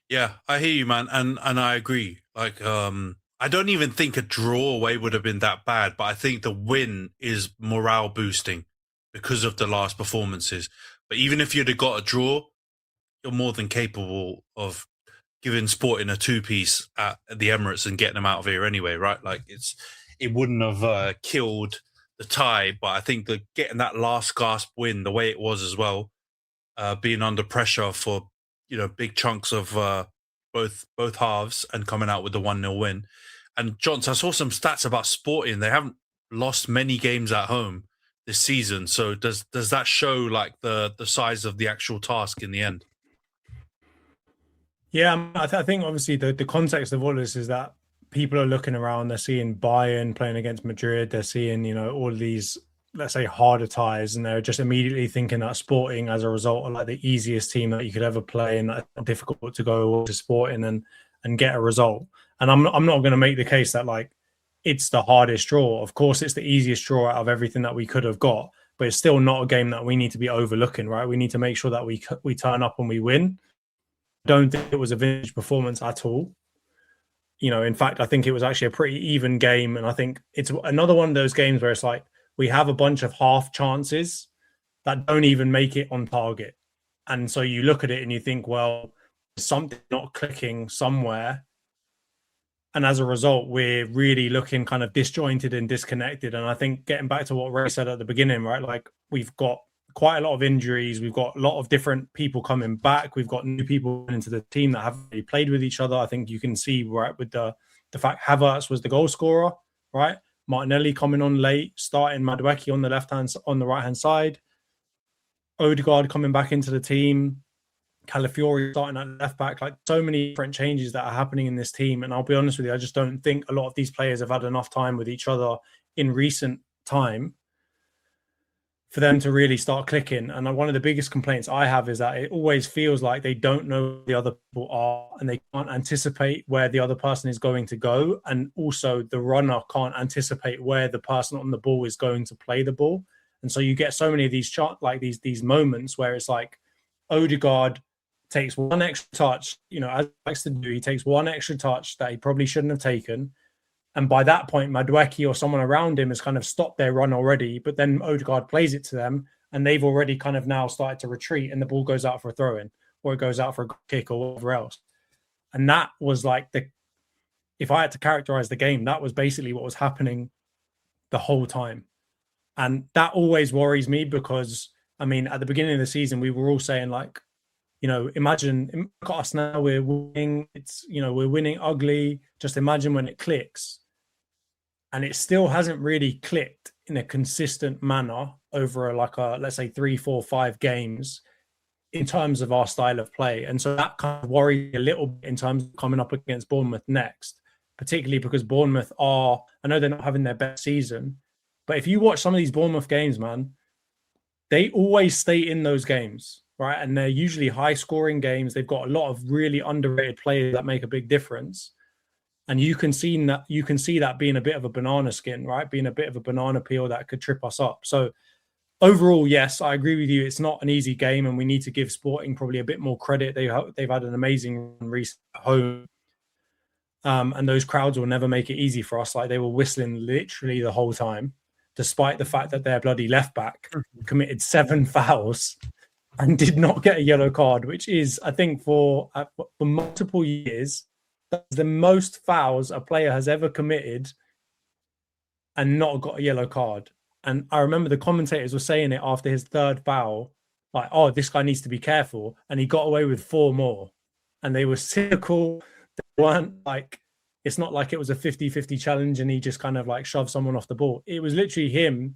Yeah, I hear you, man, and I agree. I don't even think a draw away would have been that bad, but I think the win is morale boosting because of the last performances. But even if you'd have got a draw, you're more than capable of giving Sporting a two-piece at the Emirates and getting them out of here anyway, right? It wouldn't have killed the tie, but I think that getting that last gasp win the way it was as well, being under pressure for big chunks of both halves and coming out with the 1-0 win. And Jonty, I saw some stats about Sporting. They haven't lost many games at home this season. So does that show the size of the actual task in the end? Yeah, I think obviously the context of all this is that people are looking around, they're seeing Bayern playing against Madrid, they're seeing, all of these, let's say, harder ties, and they're just immediately thinking that Sporting, as a result, are the easiest team that you could ever play, and that's difficult to go to Sporting and get a result. And I'm not going to make the case that it's the hardest draw. Of course, it's the easiest draw out of everything that we could have got, but it's still not a game that we need to be overlooking, right? We need to make sure that we turn up and we win. Don't think it was a vintage performance at all. In fact, I think it was actually a pretty even game. And I think it's another one of those games where it's we have a bunch of half chances that don't even make it on target. And so you look at it and you think, well, something not clicking somewhere. And as a result, we're really looking kind of disjointed and disconnected. And I think getting back to what Ray said at the beginning, right? We've got quite a lot of injuries. We've got a lot of different people coming back. We've got new people into the team that haven't really played with each other. I think you can see, right, with the fact Havertz was the goal scorer, right? Martinelli coming on late, starting Madueke on the right-hand side. Odegaard coming back into the team. Calafiori starting at left back. So many different changes that are happening in this team. And I'll be honest with you, I just don't think a lot of these players have had enough time with each other in recent time for them to really start clicking. And one of the biggest complaints I have is that it always feels like they don't know who the other people are, and they can't anticipate where the other person is going to go. And also the runner can't anticipate where the person on the ball is going to play the ball. And so you get so many of these these moments where it's Odegaard takes one extra touch, as he likes to do, he takes one extra touch that he probably shouldn't have taken. And by that point, Madueke or someone around him has kind of stopped their run already. But then Odegaard plays it to them, and they've already kind of now started to retreat, and the ball goes out for a throw-in, or it goes out for a kick, or whatever else. And that was if I had to characterize the game, that was basically what was happening the whole time. And that always worries me because, I mean, at the beginning of the season, we were all saying like, imagine look at us now, we're winning. We're winning ugly. Just imagine when it clicks. And it still hasn't really clicked in a consistent manner over let's say 3, 4, 5 games in terms of our style of play. And so that kind of worries me a little bit in terms of coming up against Bournemouth next, particularly because Bournemouth I know they're not having their best season, but if you watch some of these Bournemouth games, man, they always stay in those games, right? And they're usually high scoring games. They've got a lot of really underrated players that make a big difference. And you can see that being a bit of a banana skin, right? Being a bit of a banana peel that could trip us up. So overall, yes, I agree with you. It's not an easy game, and we need to give Sporting probably a bit more credit. They've had an amazing run recently at home. And those crowds will never make it easy for us. Like, they were whistling literally the whole time, despite the fact that their bloody left back committed 7 fouls and did not get a yellow card, which is, I think, for multiple years, that's the most fouls a player has ever committed and not got a yellow card. And I remember the commentators were saying it after his 3rd foul, like, oh, this guy needs to be careful. And he got away with 4 more. And they were cynical. They weren't like, it's not like it was a 50-50 challenge and he just kind of like shoved someone off the ball. It was literally him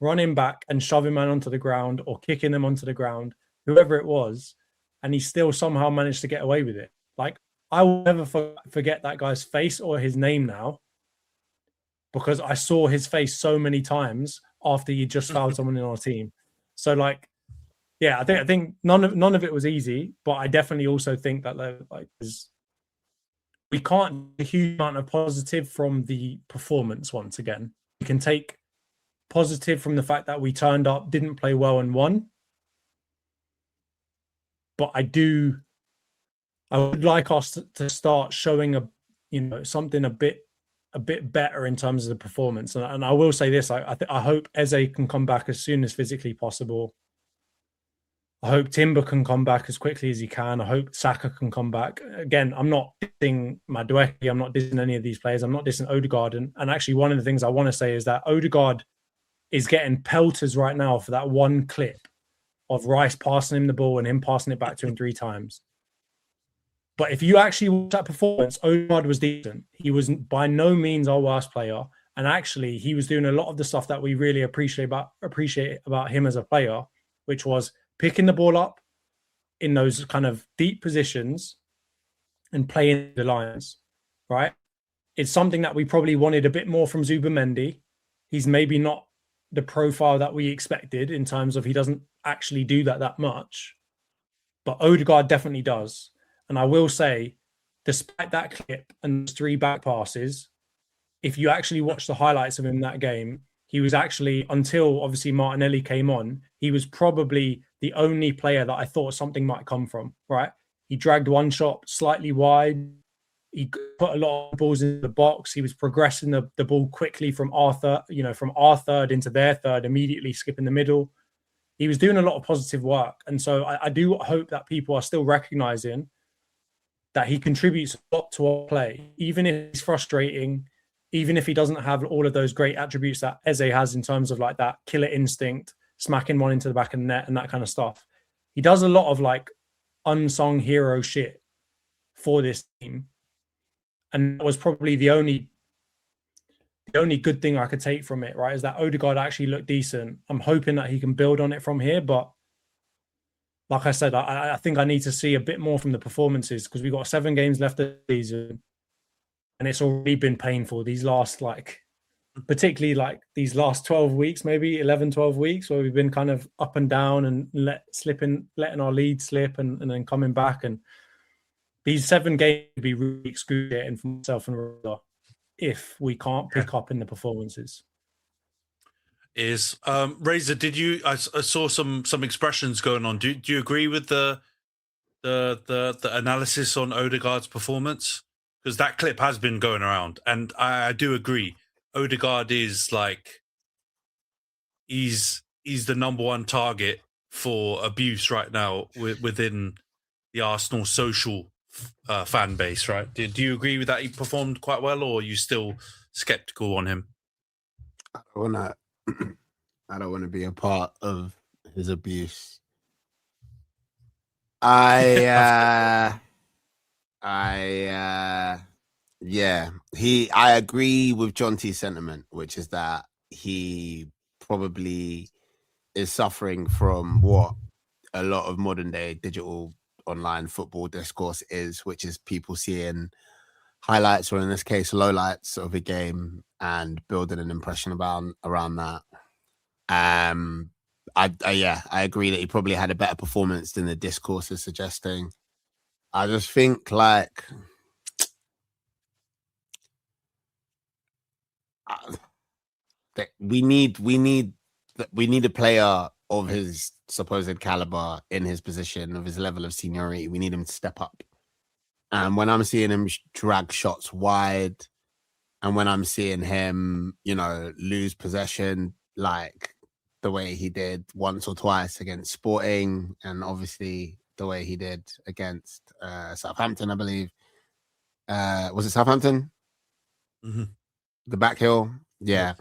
running back and shoving man onto the ground or kicking them onto the ground, whoever it was. And he still somehow managed to get away with it. Like, I will never forget that guy's face or his name now, because I saw his face so many times after he just fouled someone in our team. So, like, yeah, I think none of it was easy, but I definitely also think that we can't get a huge amount of positive from the performance. Once again, we can take positive from the fact that we turned up, didn't play well, and won. But I would like us to start showing something a bit better in terms of the performance. And I will say this: I hope Eze can come back as soon as physically possible. I hope Timber can come back as quickly as he can. I hope Saka can come back. Again, I'm not dissing Madueke. I'm not dissing any of these players. I'm not dissing Odegaard. And actually, one of the things I want to say is that Odegaard is getting pelters right now for that one clip of Rice passing him the ball and him passing it back to him 3 times. But if you actually watch that performance, Odegaard was decent. He was by no means our worst player. And actually, he was doing a lot of the stuff that we really appreciate about him as a player, which was picking the ball up in those kind of deep positions and playing the lines, right? It's something that we probably wanted a bit more from Zubimendi. He's maybe not the profile that we expected in terms of he doesn't actually do that much. But Odegaard definitely does. And I will say, despite that clip and 3 back passes, if you actually watch the highlights of him that game, he was actually, until obviously Martinelli came on, he was probably the only player that I thought something might come from, right? He dragged one shot slightly wide. He put a lot of balls into the box. He was progressing the ball quickly from our third into their third, immediately skipping the middle. He was doing a lot of positive work. And so I do hope that people are still recognizing that he contributes a lot to our play, even if he's frustrating, even if he doesn't have all of those great attributes that Eze has in terms of like that killer instinct, smacking one into the back of the net and that kind of stuff. He does a lot of like unsung hero shit for this team. And that was probably the only good thing I could take from it, right? Is that Odegaard actually looked decent. I'm hoping that he can build on it from here, but like I said, I think I need to see a bit more from the performances, because we've got 7 games left of the season and it's already been painful. These last, particularly these last 12 weeks, maybe 11, 12 weeks, where we've been kind of up and down and letting our lead slip and then coming back. And these 7 games would be really excruciating for myself and Razor if we can't pick up in the performances. Is Razor, I saw some expressions going on. Do you agree with the analysis on Odegaard's performance? Because that clip has been going around, and I do agree. Odegaard is he's the number 1 target for abuse right now within the Arsenal social fan base, right? Do you agree with that? He performed quite well, or are you still skeptical on him? I wanna I don't want to be a part of his abuse. Yeah, I agree with Jonty's sentiment, which is that he probably is suffering from what a lot of modern day digital online football discourse is, which is people seeing highlights, or in this case, lowlights of a game and building an impression around that. I agree that he probably had a better performance than the discourse is suggesting. I just think like that we need a player of his supposed caliber in his position, of his level of seniority. We need him to step up. And when I'm seeing him drag shots wide, and when I'm seeing him, lose possession like the way he did once or twice against Sporting, and obviously the way he did against Southampton, I believe. Was it Southampton? Mm-hmm. The back heel? Yeah.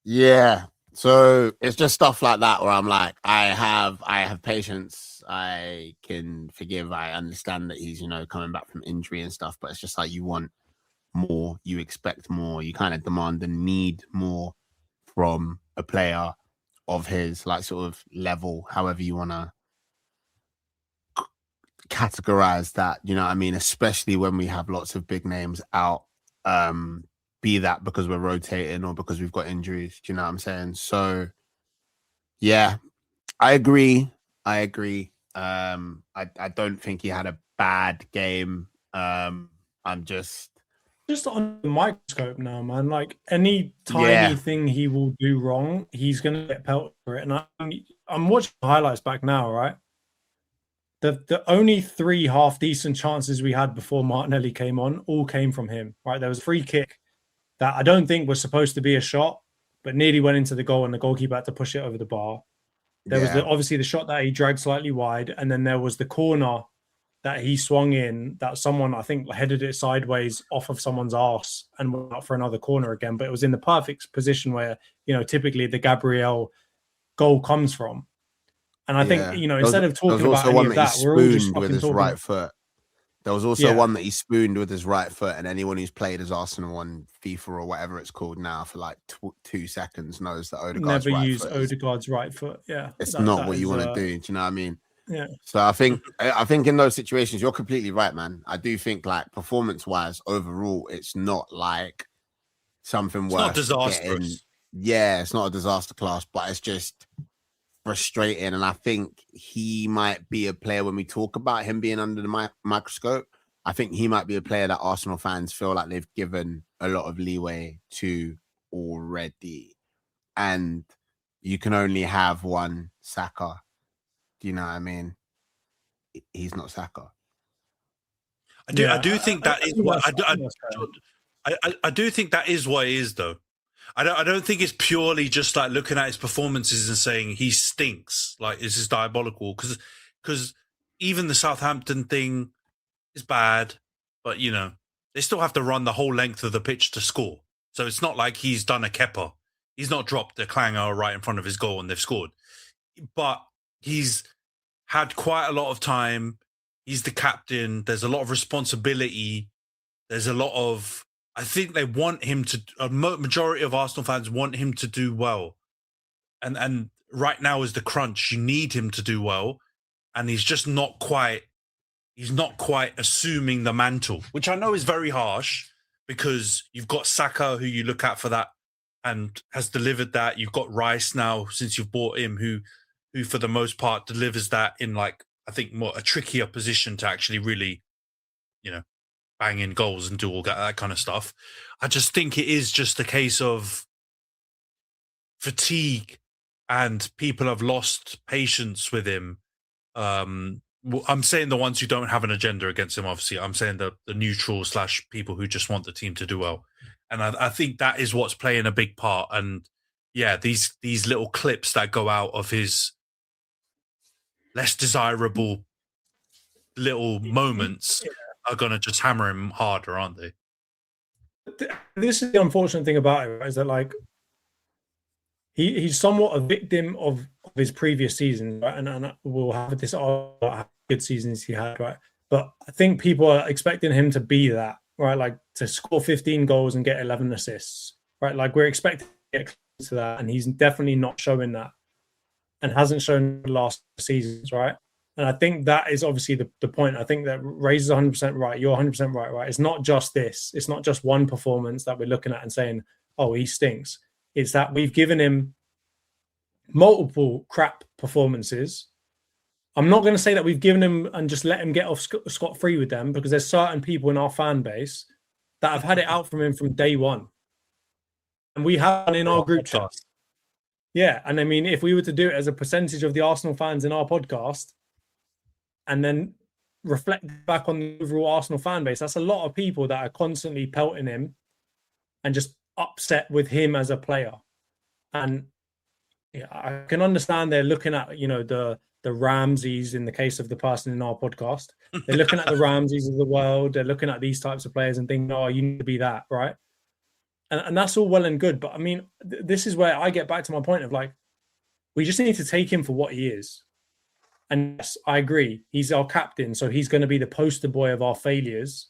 Yeah. So it's just stuff like that where I'm like, I have patience. I can forgive. I understand that he's, coming back from injury and stuff, but it's just like you want more, you expect more, you kind of demand and need more from a player of his like sort of level, however you want to categorize that, you know what I mean? Especially when we have lots of big names out, be that because we're rotating or because we've got injuries. Do you know what I'm saying? So yeah, I agree. I don't think he had a bad game. I'm just on the microscope now, man. Like any tiny thing he will do wrong, he's gonna get pelted for it. And I'm watching the highlights back now, right? The only 3 half decent chances we had before Martinelli came on all came from him, right? There was a free kick that I don't think was supposed to be a shot, but nearly went into the goal, and the goalkeeper had to push it over the bar. There was obviously the shot that he dragged slightly wide, and then there was the corner that he swung in that someone, I think, headed it sideways off of someone's arse and went out for another corner again. But it was in the perfect position where, typically the Gabriel goal comes from. And I think, instead of talking about any of that, we're all just with his right foot. There was also one that he spooned with his right foot, and anyone who's played as Arsenal on FIFA or whatever it's called now for like 2 seconds knows that Odegaard's never use Odegaard's right foot. Yeah, it's not what you want to do. Do you know what I mean? Yeah. So I think in those situations, you're completely right, man. I do think like performance-wise, overall, it's not like something worth. It's not disastrous. It's not a disaster class, but it's just frustrating. And I think he might be a player, when we talk about him being under the microscope, I think he might be a player that Arsenal fans feel like they've given a lot of leeway to already. And you can only have one Saka. Do you know what I mean? He's not Saka. I do think that is what I do think that is what it is, though. I don't think it's purely just like looking at his performances and saying he stinks. Like, this is diabolical, because even the Southampton thing is bad, but they still have to run the whole length of the pitch to score. So it's not like he's done a Kepa. He's not dropped the clanger right in front of his goal and they've scored. But he's had quite a lot of time. He's the captain. There's a lot of responsibility. There's a lot of, I think they want him to, a majority of Arsenal fans want him to do well. And right now is the crunch. You need him to do well. And he's just not quite assuming the mantle, which I know is very harsh, because you've got Saka, who you look at for that and has delivered that. You've got Rice now, since you've bought him, who for the most part delivers that in, like, I think more a trickier position to actually really, bang in goals and do all that kind of stuff. I just think it is just a case of fatigue, and people have lost patience with him. I'm saying the ones who don't have an agenda against him, obviously. I'm saying the neutral / people who just want the team to do well. And I think that is what's playing a big part. And yeah, these little clips that go out of his less desirable little moments are going to just hammer him harder, aren't they? This is the unfortunate thing about it, right, is that, like, he's somewhat a victim of his previous season, right? And we'll have this all how good seasons he had, right? But I think people are expecting him to be that, right? Like to score 15 goals and get 11 assists, right? Like we're expecting to get close to that, and he's definitely not showing that, and hasn't shown the last seasons, right? And I think that is obviously the point. I think that Razor's 100% right. You're 100% right, right? It's not just this. It's not just one performance that we're looking at and saying, oh, he stinks. It's that we've given him multiple crap performances. I'm not going to say that we've given him and just let him get off scot-free with them, because there's certain people in our fan base that have had it out from him from day one. And we have one in our group chat. Yeah. And I mean, if we were to do it as a percentage of the Arsenal fans in our podcast and then reflect back on the overall Arsenal fan base, that's a lot of people that are constantly pelting him and just upset with him as a player. And yeah, I can understand they're looking at, you know, the Ramseys in the case of the person in our podcast. They're looking at the Ramseys of the world. They're looking at these types of players and thinking, oh, you need to be that, right? And that's all well and good. But I mean, this is where I get back to my point of like, we just need to take him for what he is. And yes, I agree. He's our captain, so he's going to be the poster boy of our failures.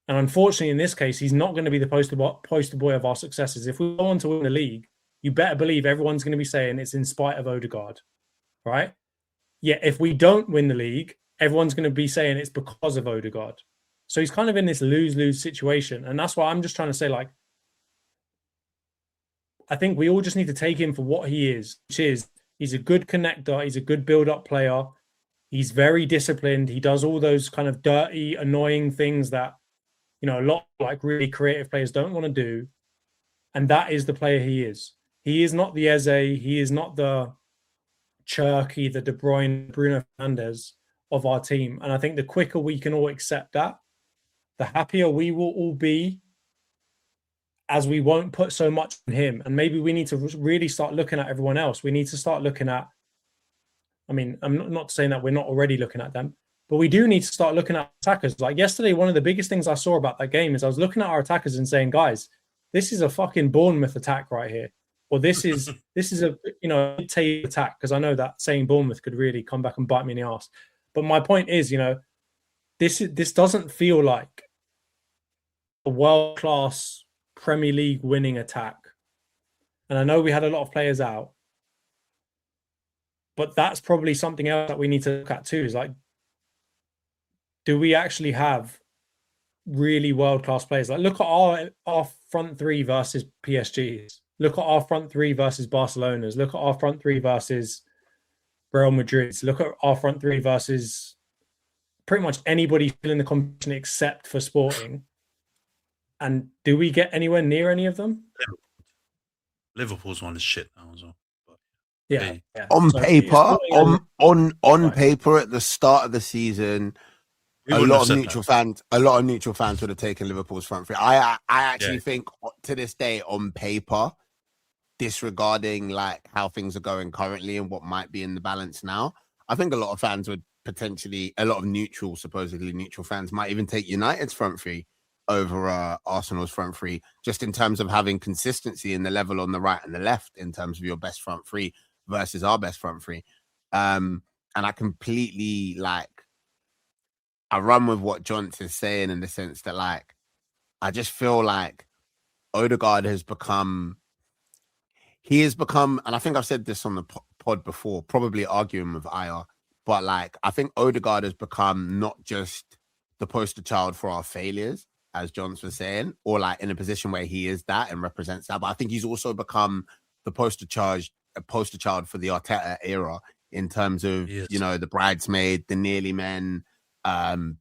And unfortunately, in this case, he's not going to be the poster boy of our successes. If we go on to win the league, you better believe everyone's going to be saying it's in spite of Odegaard, right? Yeah, if we don't win the league, everyone's going to be saying it's because of Odegaard. So he's kind of in this lose-lose situation. And that's why I'm just trying to say, like, I think we all just need to take him for what he is, which is he's a good connector. He's a good build-up player. He's very disciplined. He does all those kind of dirty, annoying things that, you know, a lot of like really creative players don't want to do. And that is the player he is. He is not the Eze. He is not the Cherky, the De Bruyne, Bruno Fernandes of our team. And I think the quicker we can all accept that, the happier we will all be, as we won't put so much on him. And maybe we need to really start looking at everyone else. We need to start looking at, I mean, I'm not saying that we're not already looking at them, but we do need to start looking at attackers. Like yesterday, one of the biggest things I saw about that game is I was looking at our attackers and saying, guys, this is a fucking Bournemouth attack right here. Or this is a, you know, table attack, because I know that saying Bournemouth could really come back and bite me in the arse. But my point is, you know, this doesn't feel like a world-class Premier League winning attack. And I know we had a lot of players out, but that's probably something else that we need to look at too, is like, do we actually have really world-class players? Like, look at our front three versus PSG's. Look at our front three versus Barcelona's. Look at our front three versus Real Madrid's. Look at our front three versus pretty much anybody still in the competition except for Sporting. And do we get anywhere near any of them? Liverpool's one is shit now as well. But yeah. On So, paper, yeah, on paper at the start of the season, a lot of neutral fans would have taken Liverpool's front three. I actually think to this day, on paper, disregarding like how things are going currently and what might be in the balance now, I think a lot of fans would potentially, a lot of supposedly neutral fans might even take United's front three over Arsenal's front three, just in terms of having consistency in the level on the right and the left in terms of your best front three versus our best front three. And I completely I run with what Jonty is saying in the sense that I just feel like Odegaard has become, and I think I've said this on the pod before, probably arguing with Aya, but I think Odegaard has become not just the poster child for our failures, as Jonty was saying, or in a position where he is that and represents that, but I think he's also become the poster child for the Arteta era in terms of, you know, the bridesmaid, the nearly men,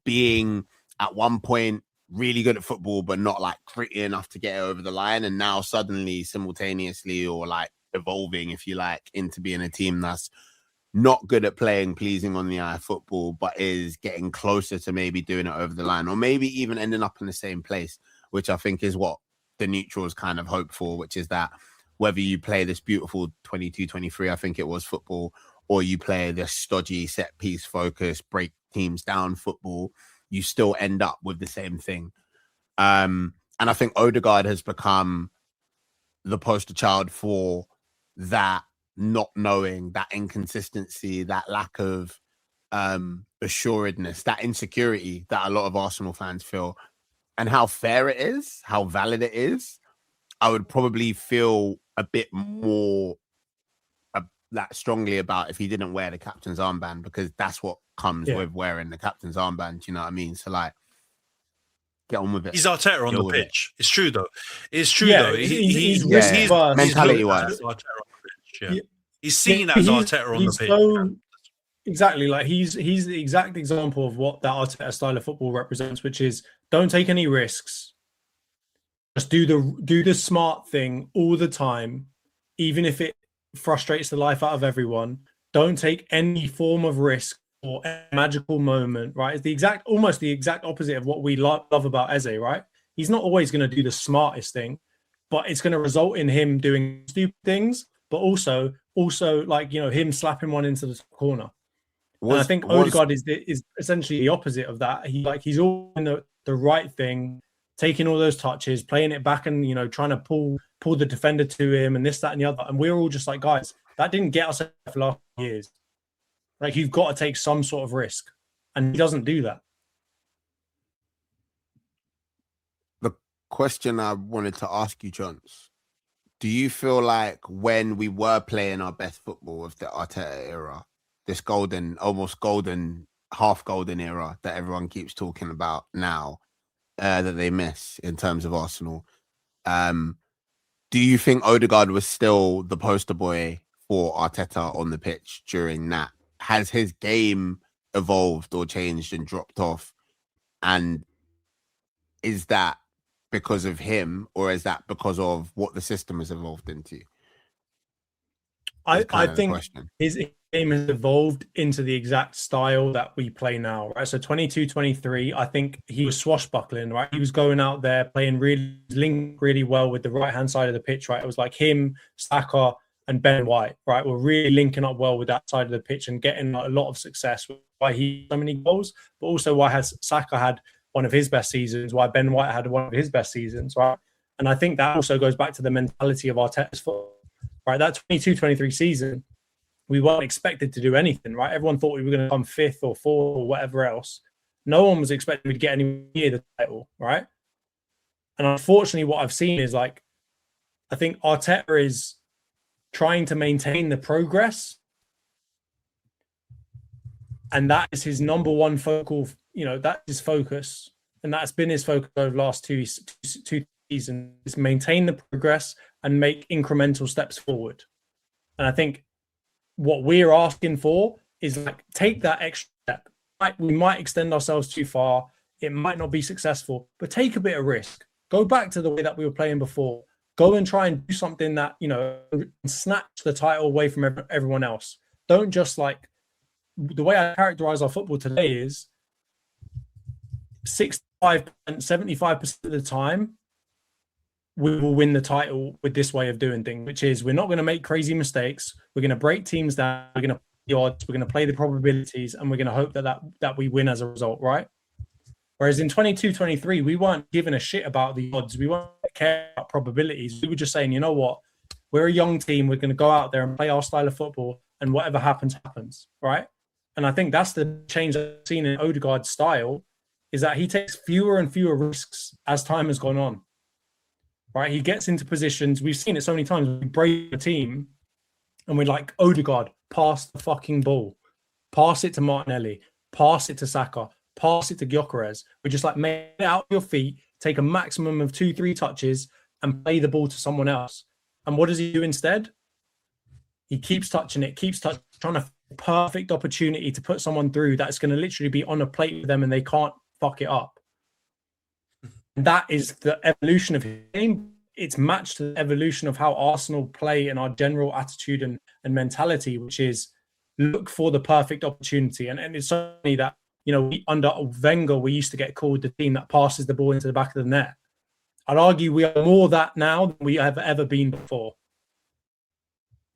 being at one point really good at football, but not gritty enough to get it over the line. And now suddenly simultaneously, or evolving, if you into being a team that's not good at playing pleasing on the eye football, but is getting closer to maybe doing it over the line, or maybe even ending up in the same place, which I think is what the neutrals kind of hope for, which is that whether you play this beautiful 22-23, I think it was, football, or you play this stodgy set piece focus, break teams down football, you still end up with the same thing. And I think Odegaard has become the poster child for that not knowing, that inconsistency, that lack of assuredness, that insecurity that a lot of Arsenal fans feel, and how fair it is, how valid it is, I would probably feel a bit more that strongly about if he didn't wear the captain's armband, because that's what comes with wearing the captain's armband. You know what I mean? So like, get on with it. He's Arteta on the pitch. It's true though. It's true Yeah, though. he's mentality-wise. He's seen as Arteta on the pitch. So, exactly, like he's the exact example of what that Arteta style of football represents, which is don't take any risks. Just do the smart thing all the time, even if it frustrates the life out of everyone. Don't take any form of risk or a magical moment, right? It's almost the exact opposite of what we love about Eze, right? He's not always going to do the smartest thing, but it's going to result in him doing stupid things, but also like, you know, him slapping one into the corner. And I think Odegaard is essentially the opposite of that. He's all in the right thing, taking all those touches, playing it back, and, you know, trying to pull the defender to him and this, that, and the other. And we're all just like, guys, that didn't get us for last years. Like, you've got to take some sort of risk, and he doesn't do that. The question I wanted to ask you, Johns, do you feel like when we were playing our best football of the Arteta era, this golden, almost golden, half golden era that everyone keeps talking about now, that they miss in terms of Arsenal, do you think Odegaard was still the poster boy for Arteta on the pitch during that? Has his game evolved or changed and dropped off? And is that because of him, or is that because of what the system has evolved into? I think his game has evolved into the exact style that we play now, right? So 22-23, I think he was swashbuckling, right? He was going out there playing really well with the right-hand side of the pitch, right? It was like him, Saka, and Ben White, right? We're really linking up well with that side of the pitch and getting a lot of success. Why he had so many goals, but also why Saka had one of his best seasons, why Ben White had one of his best seasons, right? And I think that also goes back to the mentality of Arteta's football, right? That 22-23 season, we weren't expected to do anything, right? Everyone thought we were going to come fifth or fourth or whatever else. No one was expecting we'd get anywhere near the title, right? And unfortunately, what I've seen is, like, I think Arteta is trying to maintain the progress, and that is his number one focal, you know, that's his focus, and that's been his focus over the last two seasons, is maintain the progress and make incremental steps forward. And I think what we're asking for is, like, take that extra step. Like, we might extend ourselves too far, it might not be successful, but take a bit of risk. Go back to the way that we were playing before. Go and try and do something that, you know, snatch the title away from everyone else. Don't just, like, the way I characterize our football today is 65%, 75% of the time, we will win the title with this way of doing things, which is we're not going to make crazy mistakes. We're going to break teams down. We're going to play the odds. We're going to play the probabilities, and we're going to hope that we win as a result, right? Whereas in 22-23, we weren't giving a shit about the odds. We weren't caring about probabilities. We were just saying, you know what? We're a young team. We're going to go out there and play our style of football, and whatever happens, happens, right? And I think that's the change I've seen in Odegaard's style, is that he takes fewer and fewer risks as time has gone on, right? He gets into positions. We've seen it so many times. We break a team, and we're like, Odegaard, pass the fucking ball. Pass it to Martinelli. Pass it to Saka. Pass it to Gyökeres. We just, like, make it out of your feet, take a maximum of 2-3 touches, and play the ball to someone else. And what does he do instead? He keeps touching it, trying to find a perfect opportunity to put someone through that's going to literally be on a plate with them, and they can't fuck it up. And that is the evolution of his game. It's matched to the evolution of how Arsenal play and our general attitude and mentality, which is look for the perfect opportunity. And it's certainly that, you know, under Wenger, we used to get called the team that passes the ball into the back of the net. I'd argue we are more that now than we have ever been before.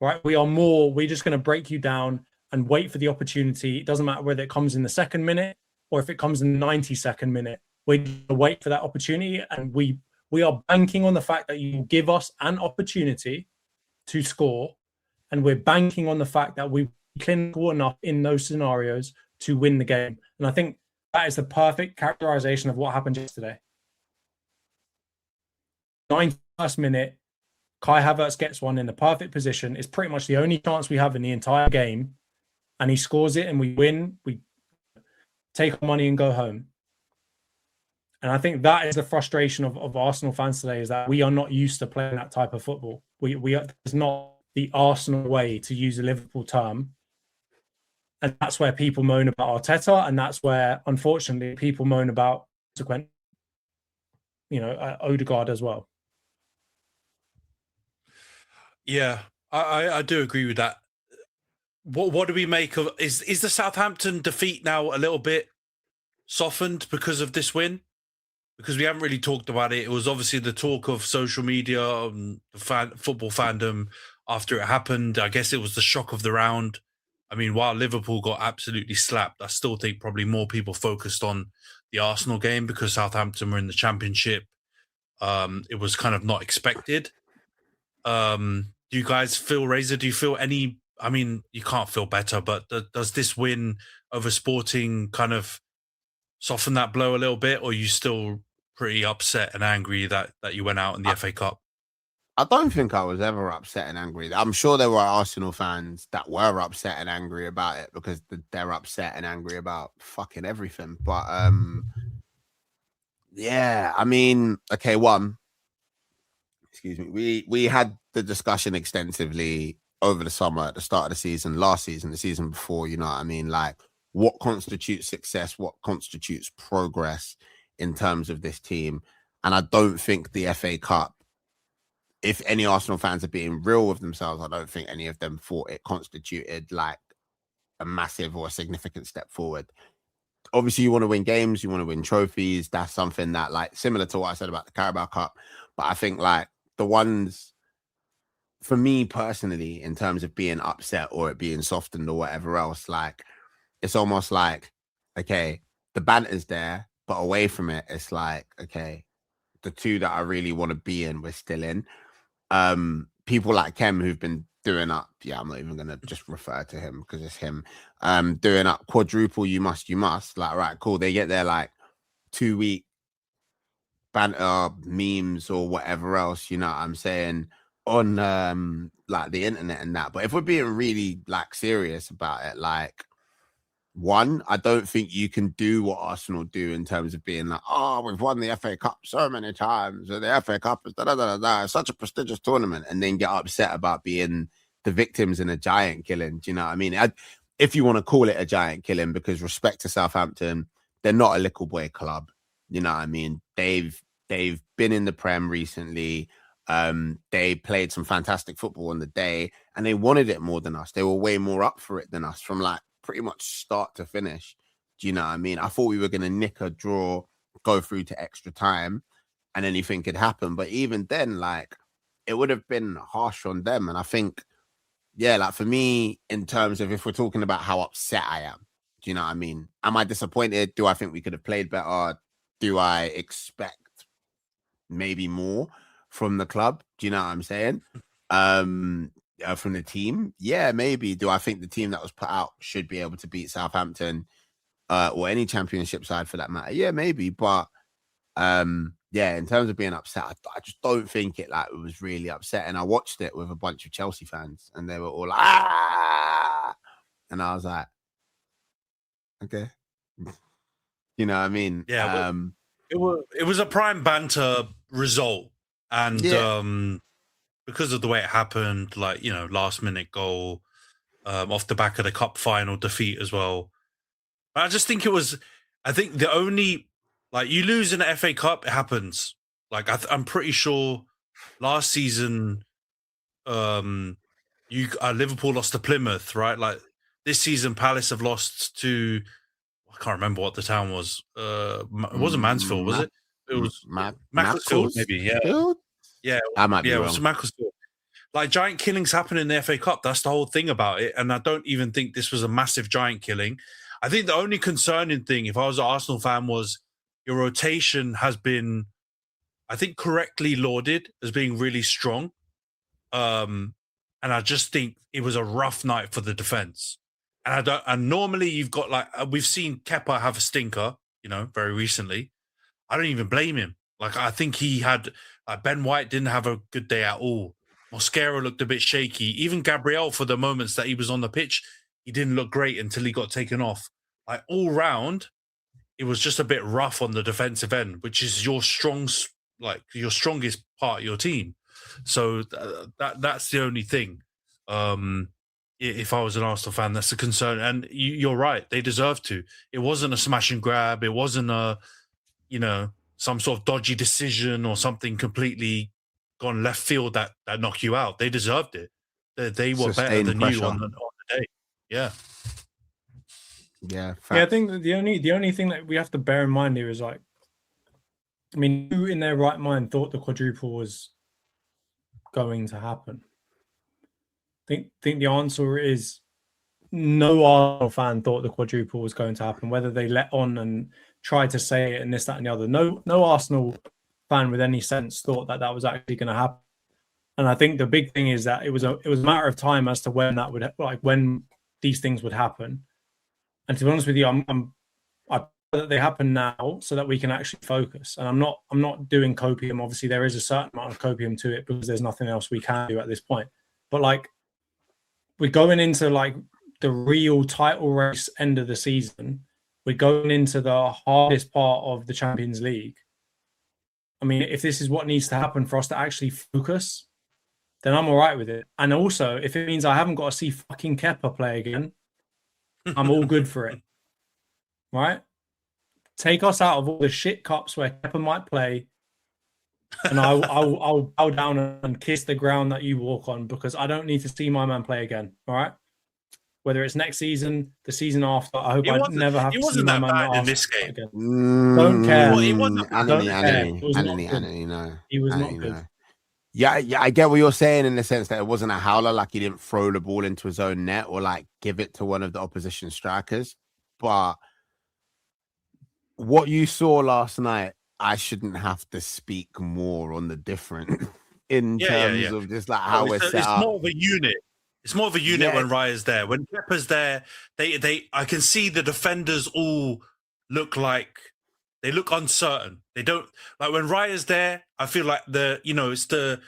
Right? We're just going to break you down and wait for the opportunity. It doesn't matter whether it comes in the second minute or if it comes in the 92nd minute. We're going to wait for that opportunity, and we are banking on the fact that you will give us an opportunity to score, and we're banking on the fact that we're clinical enough in those scenarios to win the game. And I think that is the perfect characterization of what happened yesterday. 91st minute, Kai Havertz gets one in the perfect position. It's pretty much the only chance we have in the entire game. And he scores it and we win. We take our money and go home. And I think that is the frustration of Arsenal fans today, is that we are not used to playing that type of football. It's not the Arsenal way, to use a Liverpool term. And that's where people moan about Arteta. And that's where, unfortunately, people moan about subsequent, Odegaard as well. Yeah, I do agree with that. What do we make of is the Southampton defeat now a little bit softened because of this win? Because we haven't really talked about it. It was obviously the talk of social media, football fandom after it happened. I guess it was the shock of the round. I mean, while Liverpool got absolutely slapped, I still think probably more people focused on the Arsenal game because Southampton were in the Championship. It was kind of not expected. Do you guys feel, Razor, do you feel any... I mean, you can't feel better, but does this win over Sporting kind of soften that blow a little bit, or are you still pretty upset and angry that you went out in the FA Cup? I don't think I was ever upset and angry. I'm sure there were Arsenal fans that were upset and angry about it because they're upset and angry about fucking everything. But yeah, I mean, okay, excuse me. We had the discussion extensively over the summer, at the start of the season, last season, the season before, you know what I mean? Like, what constitutes success? What constitutes progress in terms of this team? And I don't think the FA Cup, if any Arsenal fans are being real with themselves, I don't think any of them thought it constituted like a massive or a significant step forward. Obviously, you want to win games, you want to win trophies. That's something that, like, similar to what I said about the Carabao Cup. But I think, like, the ones, for me personally, in terms of being upset or it being softened or whatever else, like, it's almost like, okay, the banter's there, but away from it, it's like, okay, the two that I really want to be in, we're still in. People like Kem who've been doing up, I'm not even gonna just refer to him because it's him, doing up quadruple you must, like, right, cool, they get their like 2-week banter memes or whatever else, you know what I'm saying, on like the internet and that. But if we're being really like serious about it, like, one, I don't think you can do what Arsenal do in terms of being like, oh, we've won the FA Cup so many times, or the FA Cup is it's such a prestigious tournament, and then get upset about being the victims in a giant killing. Do you know what I mean? If you want to call it a giant killing, because respect to Southampton, they're not a little boy club. You know what I mean? They've been in the Prem recently. They played some fantastic football on the day, and they wanted it more than us. They were way more up for it than us from like pretty much start to finish. Do you know what I mean? I thought we were going to nick a draw, go through to extra time, and anything could happen. But even then, like, it would have been harsh on them. And I think, yeah, like, for me, in terms of if we're talking about how upset I am, do you know what I mean? Am I disappointed? Do I think we could have played better? Do I expect maybe more from the club? Do you know what I'm saying? From the team, yeah, maybe. Do I think the team that was put out should be able to beat Southampton or any championship side for that matter? Yeah, maybe. But yeah, in terms of being upset, I just don't think it was really upsetting. I watched it with a bunch of Chelsea fans, and they were all like, ah, and I was like, okay, you know what I mean? Yeah, it was a prime banter result, and yeah. Because of the way it happened, like, you know, last minute goal, off the back of the cup final defeat as well. I just think I think the only, like, you lose in the FA Cup, it happens. Like, I'm pretty sure last season, Liverpool lost to Plymouth, right? Like, this season, Palace have lost to, I can't remember what the town was. It wasn't Mansfield, was it? It was Macclesfield, maybe. Yeah. Yeah, I might be wrong. It was Macclesfield. Like, giant killings happen in the FA Cup. That's the whole thing about it. And I don't even think this was a massive giant killing. I think the only concerning thing, if I was an Arsenal fan, was your rotation has been, I think, correctly lauded as being really strong. And I just think it was a rough night for the defense. And normally you've got like, we've seen Kepa have a stinker, very recently. I don't even blame him. Like, I think he had, Ben White didn't have a good day at all. Mosquera looked a bit shaky. Even Gabriel, for the moments that he was on the pitch, he didn't look great until he got taken off. Like, all round, it was just a bit rough on the defensive end, which is your strongest part of your team. So that's the only thing. If I was an Arsenal fan, that's a concern. And you're right, they deserve to. It wasn't a smash and grab. It wasn't some sort of dodgy decision or something completely gone left field that knocked you out. They deserved it. They were better than you on the day. Yeah. Yeah. Facts. Yeah, I think that the only thing that we have to bear in mind here is like, I mean, who in their right mind thought the quadruple was going to happen? I think the answer is no Arsenal fan thought the quadruple was going to happen, whether they let on and tried to say it and this, that, and the other. No Arsenal fan with any sense thought that was actually going to happen. And I think the big thing is that it was a matter of time as to when that would, like, when these things would happen. And to be honest with you, I that they happen now so that we can actually focus. And I'm not doing copium. Obviously, there is a certain amount of copium to it because there's nothing else we can do at this point. But like, we're going into like the real title race end of the season. We're going into the hardest part of the Champions League. I mean, if this is what needs to happen for us to actually focus, then I'm all right with it. And also, if it means I haven't got to see fucking Kepa play again, I'm all good for it. Right? Take us out of all the shit cups where Kepa might play, and I'll bow down and kiss the ground that you walk on, because I don't need to see my man play again. All right? Whether it's next season, the season after, I hope I never have to see my man bad in this game again. Don't care. Well, he wasn't. Antony, no. He was not good. Yeah, I get what you're saying in the sense that it wasn't a howler, like he didn't throw the ball into his own net or like give it to one of the opposition strikers. But what you saw last night, I shouldn't have to speak more on the difference in terms of just like how we're set up. It's more of a unit. It's more of a unit when Raya's there. When Kepa's there, I can see the defenders all look uncertain. They don't like when Raya's there. I feel like it's the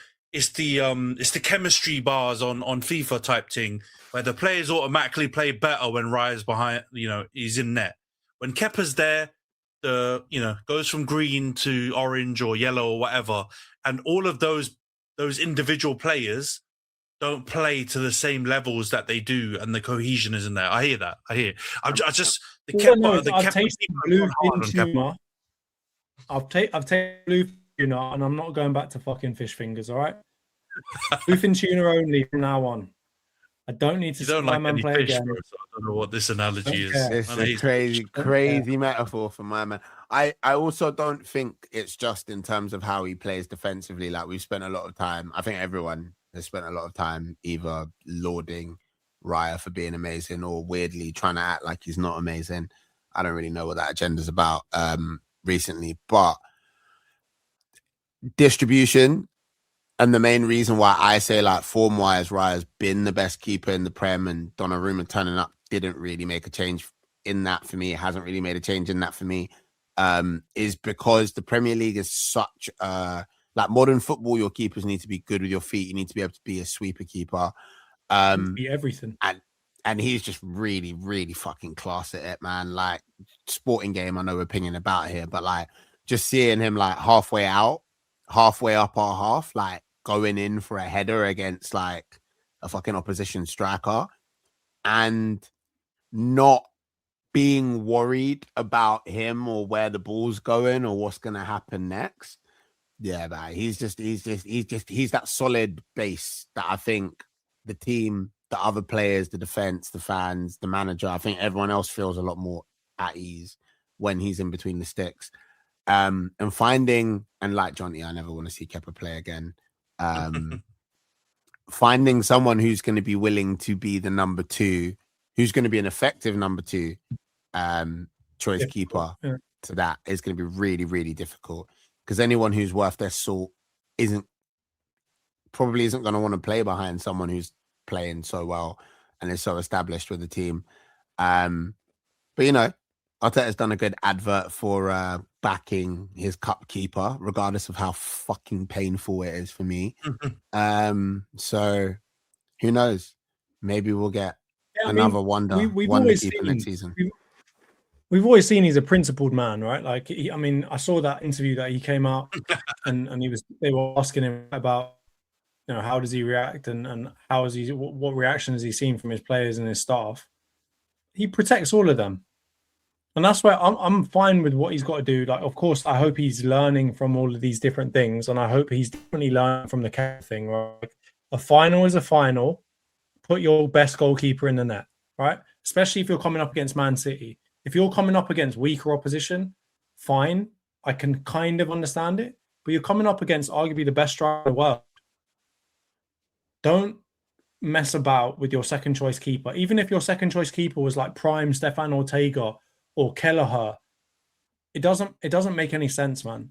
chemistry bars on FIFA type thing where the players automatically play better when Raya's behind. He's in net. When Kepa's there, goes from green to orange or yellow or whatever, and all of those individual players don't play to the same levels that they do, and the cohesion isn't there. I hear that. I've taken blue tuna. I've taken blue tuna, and I'm not going back to fucking fish fingers. All right, bluefin tuna only from now on. I don't need to see my man play fish, again. Bro, so I don't know what this analogy is. It's a crazy metaphor for my man. I also don't think it's just in terms of how he plays defensively. Like, we've spent a lot of time. I think everyone has spent a lot of time either lauding Raya for being amazing or weirdly trying to act like he's not amazing. I don't really know what that agenda's about recently, but distribution, and the main reason why I say, like, form-wise, Raya's been the best keeper in the Prem, and Donnarumma turning up didn't really make a change in that for me. It hasn't really made a change in that for me, is because the Premier League is such like modern football. Your keepers need to be good with your feet. You need to be able to be a sweeper keeper. Be everything. And he's just really, really fucking class at it, man. Like, sporting game, I know opinion about here, but like, just seeing him like halfway out, halfway up our half, like going in for a header against like a fucking opposition striker and not being worried about him or where the ball's going or what's going to happen next. Yeah, man, he's that solid base that I think the team, the other players, the defense, the fans, the manager, I think everyone else feels a lot more at ease when he's in between the sticks. And finding, and like Jonty, I never want to see Kepa play again. Finding someone who's going to be willing to be the number two, who's going to be an effective number two choice keeper to that is going to be really, really difficult, because anyone who's worth their salt probably isn't going to want to play behind someone who's playing so well and is so established with the team. But you know, Arteta's done a good advert for backing his cup keeper, regardless of how fucking painful it is for me. So who knows? Maybe we'll get another wonder keeper next season. We've always seen he's a principled man, right? Like, I saw that interview that he came out and they were asking him about, you know, how does he react and how is he, what reaction has he seen from his players and his staff? He protects all of them. And that's where I'm fine with what he's got to do. Like, of course, I hope he's learning from all of these different things. And I hope he's definitely learning from the cap thing, right? A final is a final. Put your best goalkeeper in the net, right? Especially if you're coming up against Man City. If you're coming up against weaker opposition, fine. I can kind of understand it. But you're coming up against arguably the best striker in the world. Don't mess about with your second choice keeper. Even if your second choice keeper was like prime Stefan Ortega or Kelleher, it doesn't make any sense, man.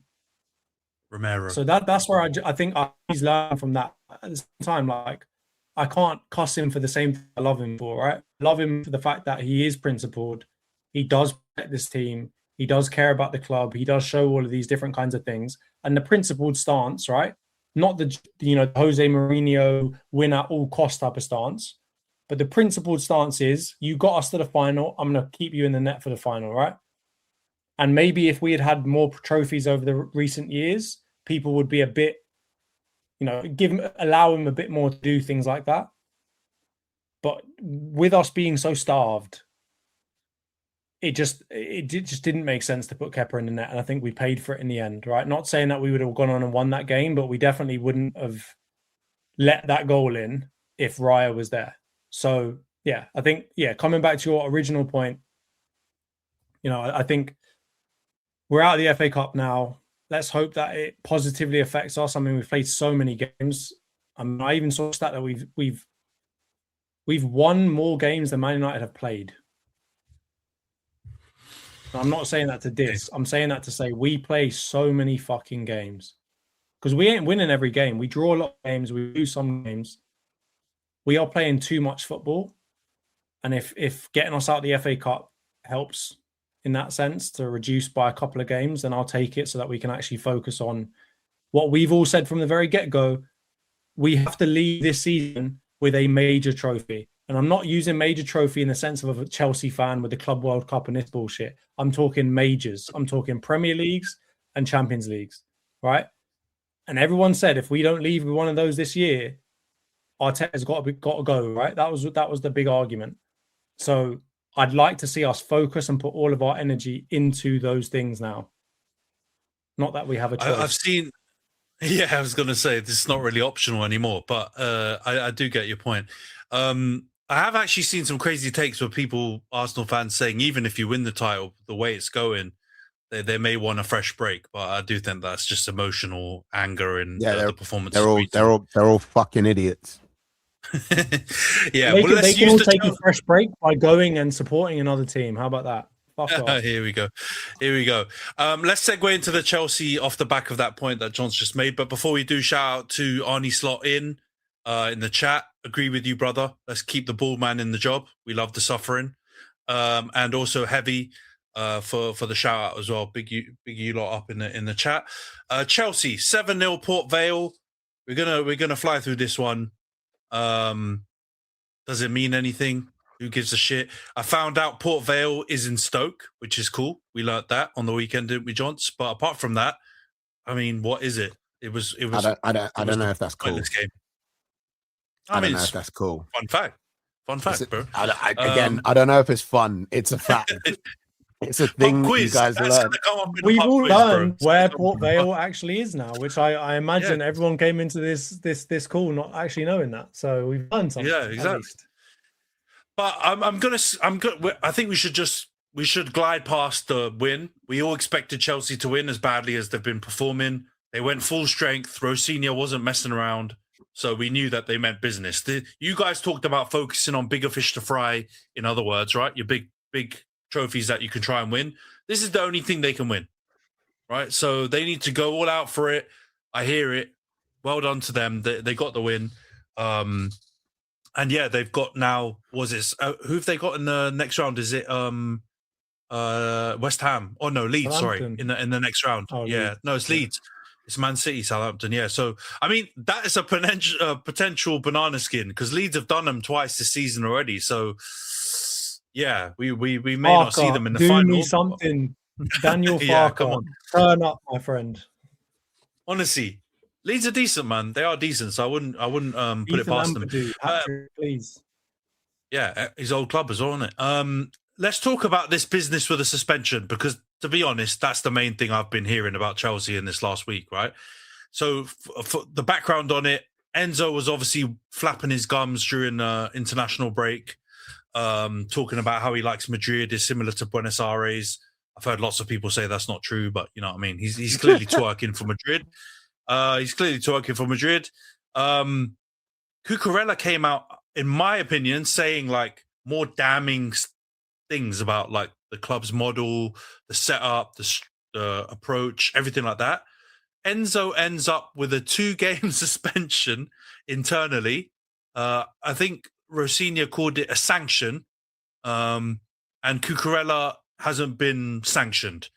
Romero. So that's where I think he's learned from that. At the same time, like, I can't cuss him for the same thing I love him for, right? I love him for the fact that he is principled. He does protect this team. He does care about the club. He does show all of these different kinds of things. And the principled stance, right? Not the Jose Mourinho win at all cost type of stance. But the principled stance is, you got us to the final. I'm going to keep you in the net for the final, right? And maybe if we had more trophies over the recent years, people would be a bit, allow him a bit more to do things like that. But with us being so starved, it just didn't make sense to put Kepa in the net. And I think we paid for it in the end, right? Not saying that we would have gone on and won that game, but we definitely wouldn't have let that goal in if Raya was there. So, yeah, I think, coming back to your original point, I think we're out of the FA Cup now. Let's hope that it positively affects us. I mean, we've played so many games. I even saw a stat that we've won more games than Man United have played. I'm not saying that to diss. I'm saying that to say we play so many fucking games. Because we ain't winning every game. We draw a lot of games. We lose some games. We are playing too much football. And if getting us out of the FA Cup helps in that sense to reduce by a couple of games, then I'll take it so that we can actually focus on what we've all said from the very get-go. We have to leave this season with a major trophy. And I'm not using major trophy in the sense of a Chelsea fan with the Club World Cup and this bullshit. I'm talking majors. I'm talking Premier Leagues and Champions Leagues, right? And everyone said if we don't leave with one of those this year, Arteta's got to go, right? That was the big argument. So I'd like to see us focus and put all of our energy into those things now. Not that we have a choice. I've seen... Yeah, I was going to say, this is not really optional anymore, but I do get your point. I have actually seen some crazy takes where Arsenal fans saying, even if you win the title, the way it's going, they may want a fresh break. But I do think that's just emotional anger in the performance. They're all fucking idiots. Yeah, they can all take a fresh break by going and supporting another team. How about that? Here we go. Let's segue into the Chelsea off the back of that point that John's just made. But before we do, shout out to Arnie Slot in the chat. Agree with you, brother. Let's keep the ball man in the job. We love the suffering. And also Heavy for the shout out as well. Big you lot up in the chat. Chelsea 7-0 Port Vale. We're gonna fly through this one. Does it mean anything? Who gives a shit? I found out Port Vale is in Stoke, which is cool. We learnt that on the weekend, didn't we, Johns? But apart from that, I mean, what is it? It was. I don't know if that's cool. Game. I don't know if that's cool. Fun fact, bro. I don't know if it's fun. It's a fact. It's a thing you guys learn. We've all learned where Port Vale actually is now, which I imagine everyone came into this call not actually knowing that. So we've learned something. Yeah, exactly. But I think we should glide past the win. We all expected Chelsea to win as badly as they've been performing. They went full strength. Rosinha wasn't messing around. So we knew that they meant business. You guys talked about focusing on bigger fish to fry, in other words, right? Your big trophies that you can try and win. This is the only thing they can win, right? So they need to go all out for it. I hear it. Well done to them. They got the win. And yeah, they've got now. Was it who have they got in the next round? Is it West Ham? Oh no, Leeds. Sorry, Southampton. in the next round. Oh, Yeah, Leeds. no, it's Leeds. It's Man City, Southampton. Yeah, so I mean that is a potential banana skin because Leeds have done them twice this season already. So yeah, we may not see them in the do final. me something, Daniel Farker. Yeah, come on. Turn up, my friend. Honestly, Leeds are decent, man. They are decent, so I wouldn't put it past them. Patrick, please. Yeah, his old club as well, isn't it? Let's talk about this business with a suspension because, to be honest, that's the main thing I've been hearing about Chelsea in this last week, right? So, for the background on it, Enzo was obviously flapping his gums during the international break, talking about how he likes Madrid is similar to Buenos Aires. I've heard lots of people say that's not true, but you know what I mean. He's clearly twerking for Madrid. Cucurella came out, in my opinion, saying like more damning things about like the club's model, the setup, the approach, everything like that. Enzo ends up with a 2-game suspension internally. I think Rosinha called it a sanction, and Cucurella hasn't been sanctioned.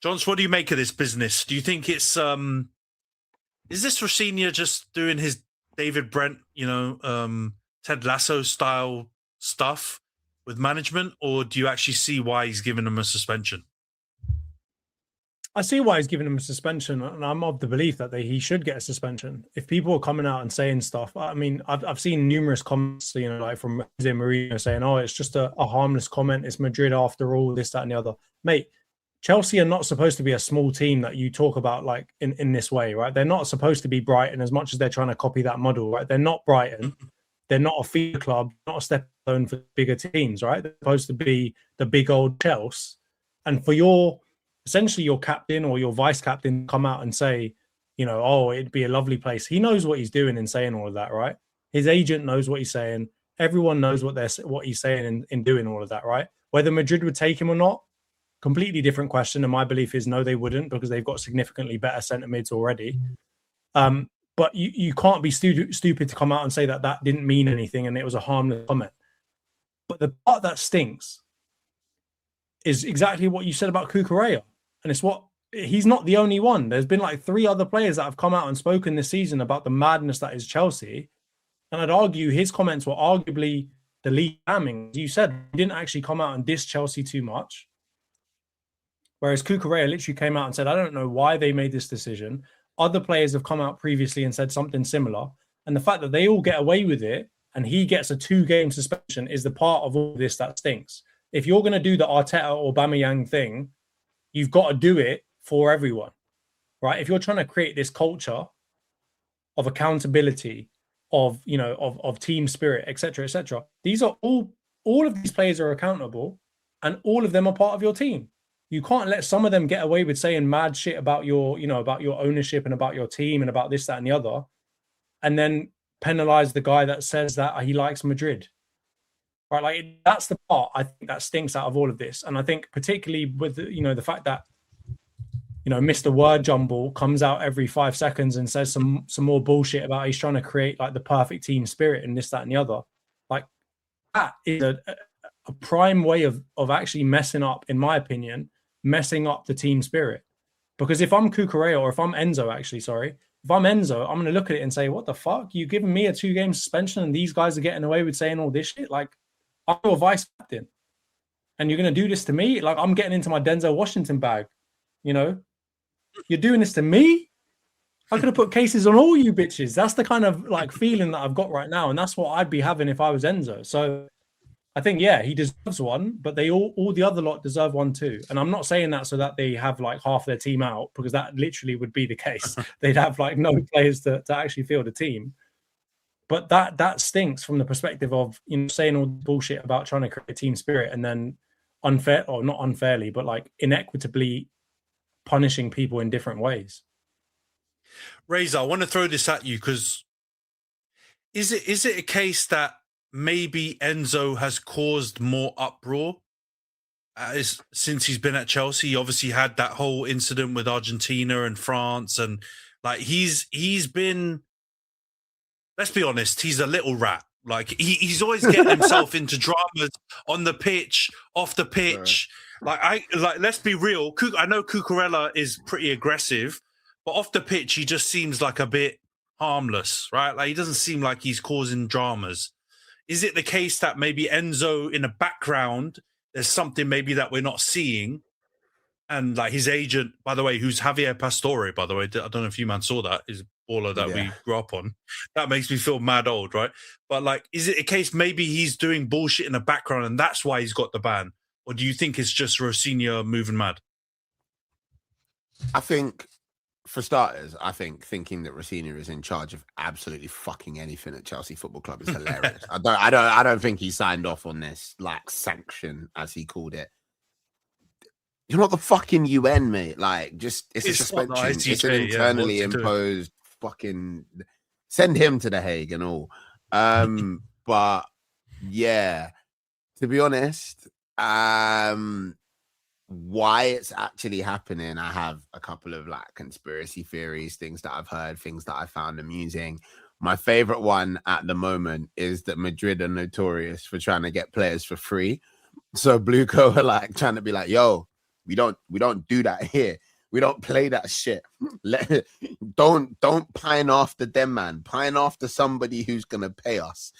Johns, what do you make of this business? Do you think it's is this Rosinha just doing his David Brent, Ted Lasso style stuff with management, or do you actually see why he's giving him a suspension? I see why he's giving him a suspension, and I'm of the belief that he should get a suspension. If people are coming out and saying stuff, I mean, I've seen numerous comments, like from Jose Mourinho saying, "Oh, it's just a harmless comment. It's Madrid after all, this, that, and the other." Mate, Chelsea are not supposed to be a small team that you talk about like in this way, right? They're not supposed to be Brighton as much as they're trying to copy that model, right? They're not Brighton. They're not a feeder club, not a stepping stone for bigger teams, right? They're supposed to be the big old Chelsea. And for essentially your captain or your vice captain come out and say, oh, it'd be a lovely place. He knows what he's doing in saying all of that, right? His agent knows what he's saying. Everyone knows what he's saying in doing all of that, right? Whether Madrid would take him or not, completely different question. And my belief is no, they wouldn't, because they've got significantly better centre mids already. But you can't be stupid to come out and say that didn't mean anything and it was a harmless comment. But the part that stinks is exactly what you said about Cucurella. And it's he's not the only one. There's been like 3 other players that have come out and spoken this season about the madness that is Chelsea. And I'd argue his comments were arguably the least damning. As you said, he didn't actually come out and diss Chelsea too much. Whereas Cucurella literally came out and said, I don't know why they made this decision. Other players have come out previously and said something similar. And the fact that they all get away with it and he gets a 2-game suspension is the part of all this that stinks. If you're going to do the Arteta or Aubameyang thing, you've got to do it for everyone, right? If you're trying to create this culture of accountability, of team spirit, etc., these are all of these players are accountable and all of them are part of your team. You can't let some of them get away with saying mad shit about your ownership and about your team and about this, that, and the other, and then penalize the guy that says that he likes Madrid. Right? Like that's the part I think that stinks out of all of this. And I think particularly with the fact that Mr. Word Jumble comes out every 5 seconds and says some more bullshit about he's trying to create like the perfect team spirit and this, that, and the other. Like that is a prime way of actually messing up, in my opinion, messing up the team spirit. Because if I'm Cucurella or if I'm Enzo, if I'm Enzo, I'm going to look at it and say, what the fuck? You giving me a 2-game suspension and these guys are getting away with saying all this shit? Like, I'm your vice captain and you're going to do this to me? Like, I'm getting into my Denzel Washington bag, You're doing this to me? I could have put cases on all you bitches. That's the kind of like feeling that I've got right now. And that's what I'd be having if I was Enzo. So I think, yeah, he deserves one, but they all the other lot deserve one too. And I'm not saying that so that they have like half their team out, because that literally would be the case. They'd have like no players to actually field a team. But that stinks from the perspective of saying all the bullshit about trying to create a team spirit and then unfair, or not unfairly, but like inequitably punishing people in different ways. Razor, I want to throw this at you because is it a case that maybe Enzo has caused more uproar since he's been at Chelsea? He obviously had that whole incident with Argentina and France, and like he's been, let's be honest, he's a little rat. Like he's always getting himself into dramas on the pitch, off the pitch. Right. Let's be real. I know Cucurella is pretty aggressive, but off the pitch he just seems like a bit harmless, right? Like he doesn't seem like he's causing dramas. Is it the case that maybe Enzo in the background, there's something maybe that we're not seeing? And like his agent, by the way, who's Javier Pastore, by the way, I don't know if you man saw that, is a baller that we grew up on. That makes me feel mad old, right? But like, is it a case maybe he's doing bullshit in the background and that's why he's got the ban? Or do you think it's just Rosinha moving mad? I think, for starters, thinking that Rosinha is in charge of absolutely fucking anything at Chelsea Football Club is hilarious. I don't think he signed off on this like sanction, as he called it. You're not the fucking UN, mate. Like, just it's a suspension. It's an internally imposed fucking. Send him to The Hague and all. But yeah, to be honest, why it's actually happening, I have a couple of like conspiracy theories, things that I've heard, things that I found amusing. My favorite one at the moment is that Madrid are notorious for trying to get players for free. So Blueco are like trying to be like, yo, we don't do that here. We don't play that shit. Don't pine after them, man. Pine after somebody who's gonna pay us.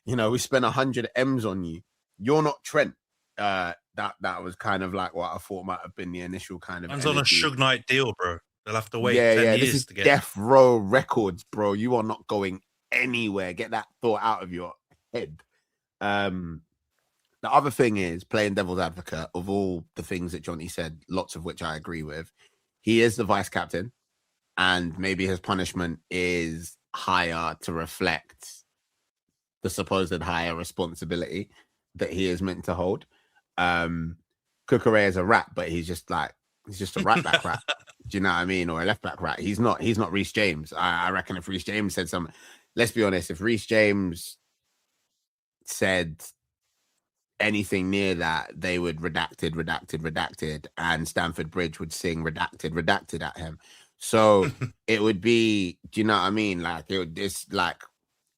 You know, we spent 100 M's on you. You're not Trent. That was kind of like what I thought might have been the initial kind of. Man's on a Suge Knight deal, bro. They'll have to wait 10 this years is to get Death Row Records, bro. You are not going anywhere. Get that thought out of your head. The other thing is, playing devil's advocate, of all the things that Jonty said, lots of which I agree with, he is the vice captain, and maybe his punishment is higher to reflect the supposed higher responsibility that he is meant to hold. Cucurella is a rat, but he's just a right back rat. Do you know what I mean? Or a left back rat. He's not Reece James. I reckon if Reece James said something, let's be honest, if Reece James said anything near that, they would redacted, and Stamford Bridge would sing redacted at him. So it would be, do you know what I mean? Like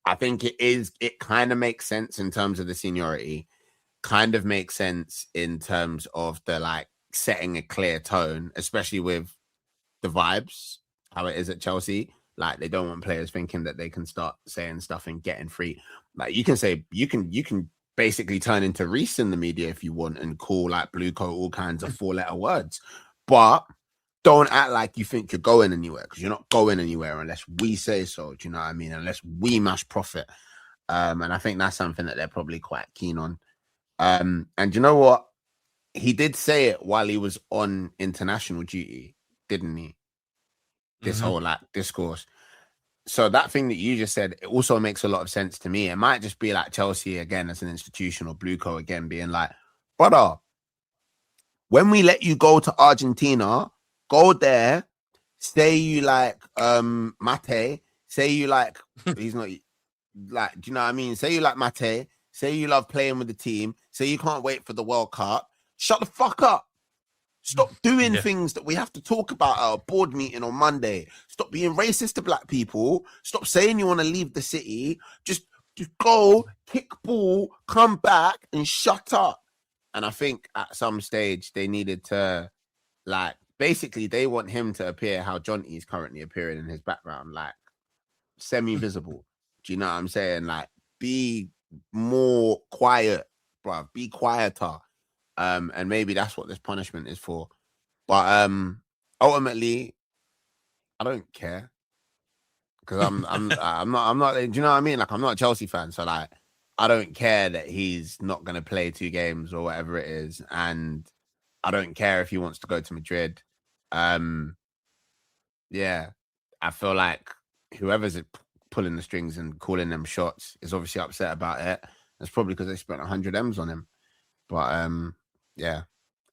I think it kind of makes sense in terms of the seniority, kind of makes sense in terms of the like setting a clear tone, especially with the vibes, how it is at Chelsea. Like they don't want players thinking that they can start saying stuff and getting free. Like you can basically turn into Reece in the media if you want and call like Blueco all kinds of 4-letter words, but don't act like you think you're going anywhere, because you're not going anywhere unless we say so. Do you know what I mean? Unless we mash profit. And I think that's something that they're probably quite keen on. And you know what? He did say it while he was on international duty, didn't he? This whole like discourse. So that thing that you just said, it also makes a lot of sense to me. It might just be like Chelsea again as an institution, or Blueco again being like, brother, when we let you go to Argentina, go there, say you like Mate, say you like, he's not like, do you know what I mean? Say you like Mate, say you love playing with the team, say you can't wait for the World Cup. Shut the fuck up. Stop doing things that we have to talk about at a board meeting on Monday. Stop being racist to black people. Stop saying you want to leave the city. Just go, kick ball, come back and shut up. And I think at some stage they needed to, like, basically they want him to appear how Jonty is currently appearing in his background, like semi-visible. Do you know what I'm saying? Like, be more quiet, bro. Be quieter. And maybe that's what this punishment is for. But ultimately, I don't care, because I'm not. Do you know what I mean? Like, I'm not a Chelsea fan, so like, I don't care that he's not going to play 2 games or whatever it is, and I don't care if he wants to go to Madrid. Yeah, I feel like whoever's pulling the strings and calling them shots is obviously upset about it. That's probably because they spent 100 M's on him. But yeah,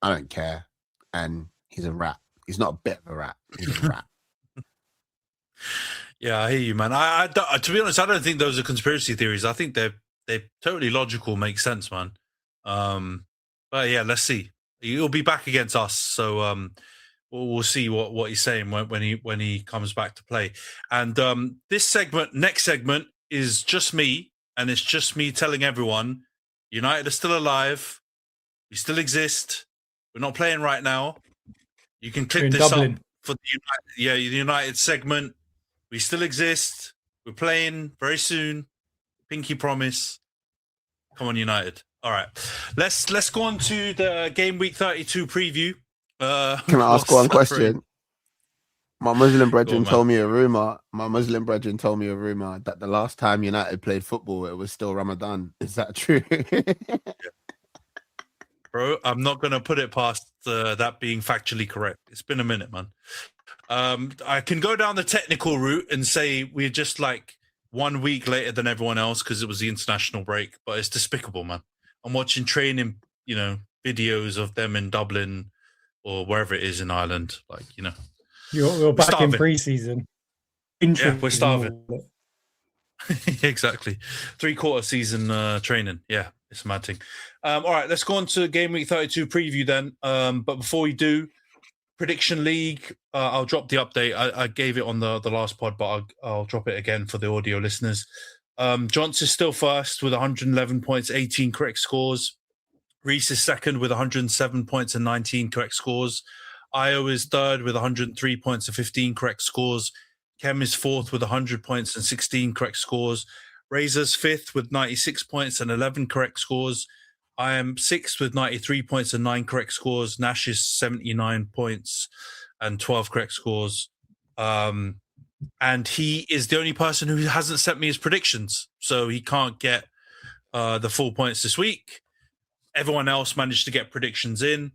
I don't care. And he's a rat. He's not a bit of a rat. He's a rat. Yeah, I hear you, man. I to be honest, I don't think those are conspiracy theories. I think they're totally logical, make sense, man. But yeah, let's see. He'll be back against us, so we'll see what he's saying when he comes back to play. And this next segment is just me and it's just me telling everyone United are still alive. We still exist. We're not playing right now. You can click this Dublin. up for the United segment. We still exist. We're playing very soon. Pinky promise. Come on, United. All right. Let's go on to the game week 32 preview. Can I ask one question? My Muslim brethren on, told me a rumor. That the last time United played football, it was still Ramadan. Is that true? Bro, I'm not going to put it past that being factually correct. It's been a minute, man. I can go down the technical route and say we're just like 1 week later than everyone else because it was the international break, but it's despicable, man. I'm watching training, videos of them in Dublin or wherever it is in Ireland. Like, We're back starving. in pre-season. Yeah, we're starving. Exactly. 3/4 season training. Yeah, it's a mad thing. All right, let's go on to game week 32 preview then. But before we do, prediction league, I'll drop the update. I gave it on the last pod, but I'll drop it again for the audio listeners. Jonty is still first with 111 points, 18 correct scores. Reese is second with 107 points and 19 correct scores. Io is third with 103 points and 15 correct scores. Kem is fourth with 100 points and 16 correct scores. Razor's fifth with 96 points and 11 correct scores. I am sixth with 93 points and 9 correct scores. Nash is 79 points and 12 correct scores. And he is the only person who hasn't sent me his predictions. So he can't get the full points this week. Everyone else managed to get predictions in.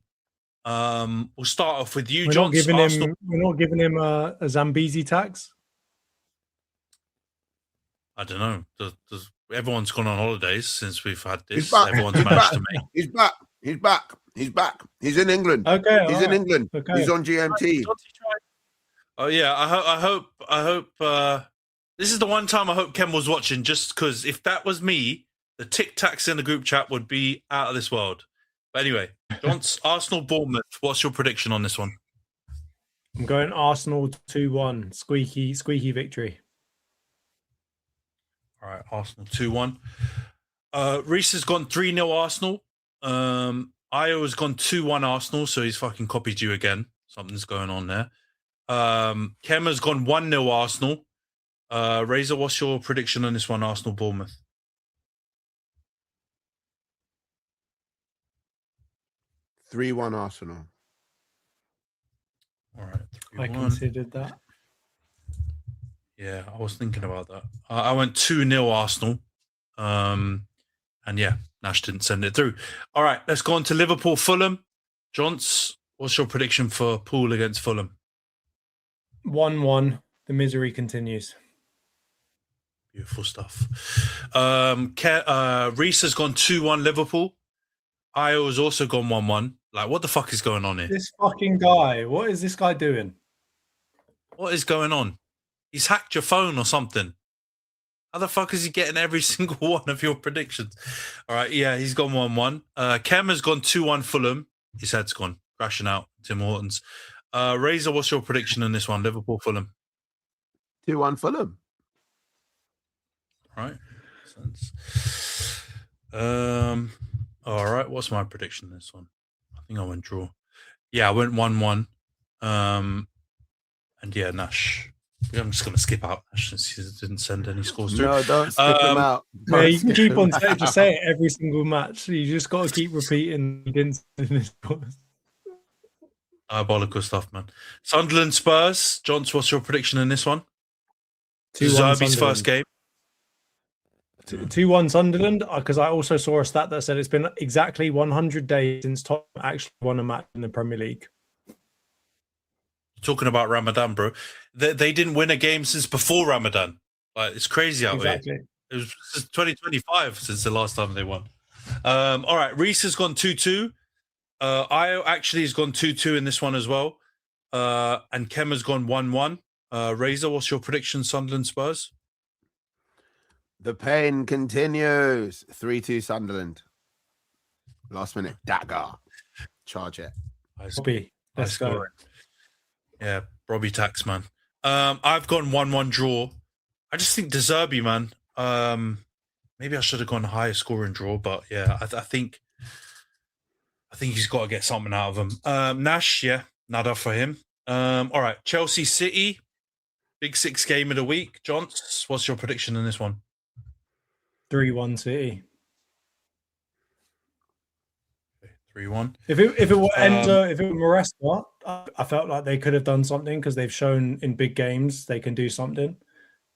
We'll start off with you, John. We're not giving him a Zambezi tax. I don't know. Everyone's gone on holidays since we've had this. He's back. Everyone's managed to make. He's back. He's in England. Okay, he's in England. Okay. He's on GMT. Oh yeah, I hope. This is the one time I hope Ken was watching, just because if that was me, the tic tacs in the group chat would be out of this world. But anyway, John's Arsenal Bournemouth. What's your prediction on this one? I'm going Arsenal 2-1. Squeaky victory. All right, Arsenal 2-1. Reese has gone 3-0 Arsenal. Io has gone 2-1 Arsenal, so he's fucking copied you again. Something's going on there. Kem has gone 1-0 Arsenal. Razor, what's your prediction on this one, Arsenal Bournemouth? (3-1) Arsenal. All right, 3-1. I considered that. Yeah, I was thinking about that. I went 2-0 Arsenal. And yeah, Nash didn't send it through. All right, let's go on to Liverpool Fulham. Johns, what's your prediction for Pool against Fulham? 1-1. The misery continues. Beautiful stuff. Reese has gone 2-1 Liverpool. Io has also gone 1-1. Like, what the fuck is going on here? This fucking guy. What is this guy doing? What is going on? He's hacked your phone or something. How the fuck is he getting every single one of your predictions? All right, yeah, he's gone 1-1. Kem has gone 2-1 Fulham. His head's gone crashing out. Tim Hortons. Razor, what's your prediction on this one? Liverpool Fulham. 2-1 Fulham. All right. All right. What's my prediction on this one? I think I went draw. Yeah, I went 1-1. And yeah, Nash. I'm just going to skip out Nash since he didn't send any scores through. No, don't skip him out. Yeah, you can keep on saying, just say it every single match. You just got to keep repeating. He didn't send any scores. Diabolical stuff, man. Sunderland Spurs. Johns, what's your prediction in this one? 2-1 Zerbi's first game. 2-1 Sunderland, because I also saw a stat that said it's been exactly 100 days since Tottenham actually won a match in the Premier League. Talking about Ramadan, bro. They didn't win a game since before Ramadan. Like, it's crazy out here. It was 2025 since the last time they won. All right, Reese has gone 2-2. Io actually has gone 2-2 in this one as well. And Kem has gone 1-1. Razor, what's your prediction, Sunderland Spurs? The pain continues. 3-2 Sunderland. Last minute dagger. Charge it. Bobby, let's go. Yeah, Robbie Tax, man. I've gone 1-1 draw. I just think De Zerbi, man. maybe I should have gone higher scoring draw, but yeah, I think he's got to get something out of him. Nash, yeah, nada for him. All right, Chelsea City, Big 6 game of the week. Johns, what's your prediction in this one? 3-1 City. 3-1. If it were Ender, if it were Maresca, I felt like they could have done something because they've shown in big games they can do something.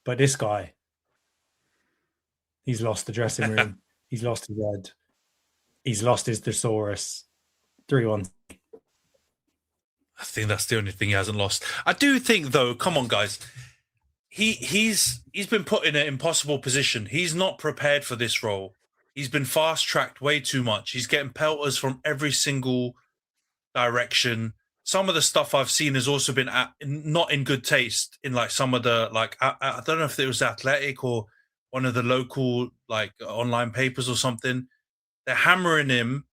But this guy, he's lost the dressing room. He's lost his head. He's lost his thesaurus. 3-1. I think that's the only thing he hasn't lost. I do think, though, come on, guys. He's been put in an impossible position. He's not prepared for this role. He's been fast-tracked way too much. He's getting pelters from every single direction. Some of the stuff I've seen has also been not in good taste in like some of the, like, I don't know if it was Athletic or one of the local like online papers or something. They're hammering him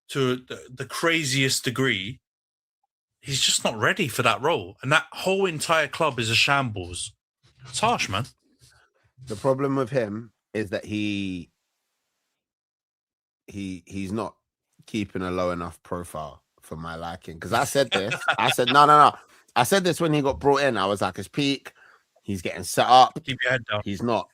to the craziest degree. He's just not ready for that role. And that whole entire club is a shambles. It's harsh, man. The problem with him is that he's not keeping a low enough profile for my liking. Because I said this. I said, no. I said this when he got brought in. I was like, his peak. He's getting set up. Keep your head down. He's not.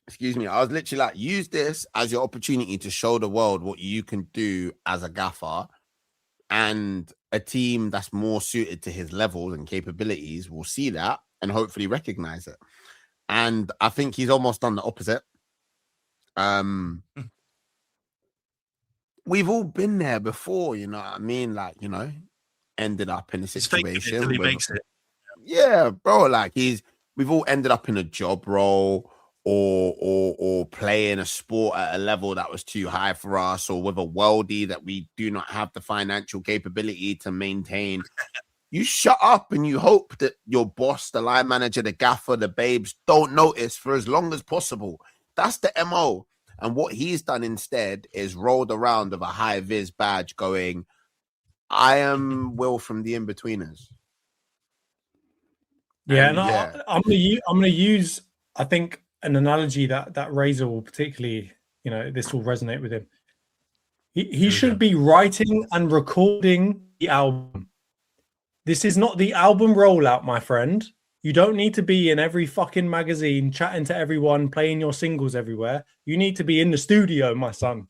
Excuse me. I was literally like, use this as your opportunity to show the world what you can do as a gaffer. And a team that's more suited to his levels and capabilities will see that and hopefully recognize it. And I think he's almost done the opposite. We've all been there before, you know what I mean? Like, you know, ended up in a situation where he where, makes it. yeah, bro, like we've all ended up in a job role or playing a sport at a level that was too high for us, or with a worldie that we do not have the financial capability to maintain. You shut up and you hope that your boss, the line manager, the gaffer, the babes don't notice for as long as possible. That's the MO. And what he's done instead is rolled around with a high vis badge going, I am Will from the In-Betweeners. Yeah, and yeah. I'm gonna use, I think, an analogy that Razor will particularly, you know, this will resonate with him. He should be writing and recording the album. This is not the album rollout, my friend. You don't need to be in every fucking magazine, chatting to everyone, playing your singles everywhere. You need to be in the studio, my son.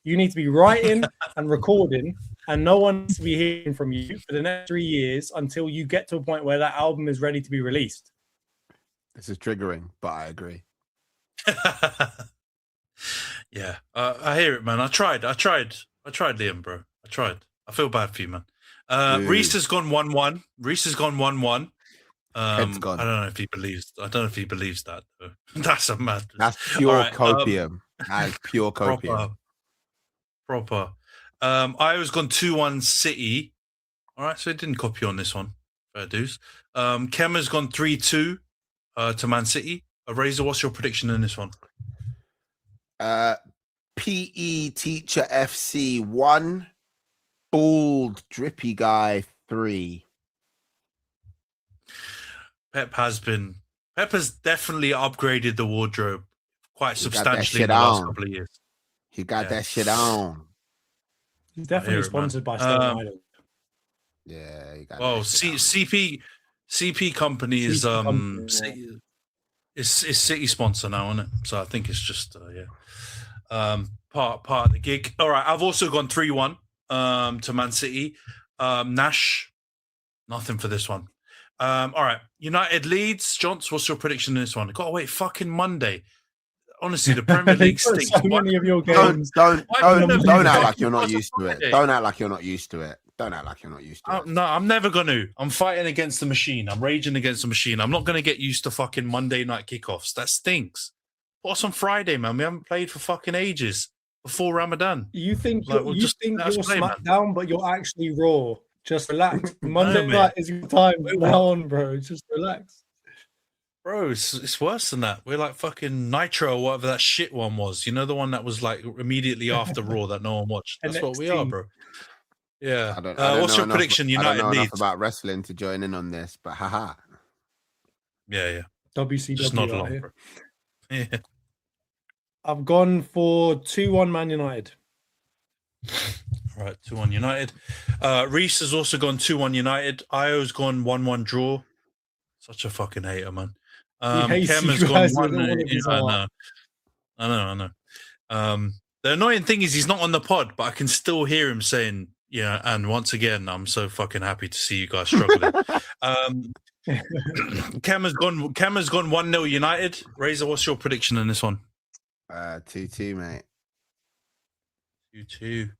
You need to be writing and recording, and no one needs to be hearing from you for the next 3 years until you get to a point where that album is ready to be released. This is triggering, but I agree. Yeah, I hear it, man. I tried, Liam, bro. I tried. I feel bad for you, man. Reese has gone 1-1. Head's gone. I don't know if he believes that. Though. That's a mad. That's pure copium. That's pure copium. Proper. I was gone 2-1 City. All right, so it didn't copy on this one. Fair dues. Kemmer's gone 3-2 to Man City. Razor, what's your prediction in this one? PE Teacher FC 1, Bald Drippy Guy 3. Pep has definitely upgraded the wardrobe quite substantially in the last couple of years. He got that shit on. He's definitely sponsored by Stone Island. Yeah, he got CP Company is is City sponsor now, isn't it? So I think it's just part of the gig. All right, I've also gone 3-1 to Man City. Nash, nothing for this one. All right, United Leeds. Johns, what's your prediction in this one? Gotta wait fucking Monday. Honestly, the Premier League stinks. So many of your games. Don't act like you're not used to it. Don't act like you're not used to it. No, I'm never going to. I'm fighting against the machine. I'm raging against the machine. I'm not going to get used to fucking Monday night kickoffs. That stinks. Put us on Friday, man. We haven't played for fucking ages before Ramadan. You think you're SmackDown, but you're actually Raw. Just relax. Monday night is your time. Now on, bro. Just relax. Bro, it's worse than that. We're like fucking Nitro or whatever that shit one was. You know, the one that was like immediately after Raw that no one watched. That's what we are, bro. Yeah. What's your prediction? United I don't know Leeds. enough about wrestling to join in on this, but haha. Yeah. WCW. Just nod along, bro. Yeah. I've gone for 2-1 Man United. All right, 2-1 United. Reese has also gone 2-1 United. Io's gone 1-1 draw. Such a fucking hater, man. hates Kem you has gone guys with 1. all of his heart. I know. The annoying thing is he's not on the pod, but I can still hear him saying, yeah, and once again, I'm so fucking happy to see you guys struggling. Kem has gone 1-0 United. Razor, what's your prediction in this one? 2-2, mate. 2-2.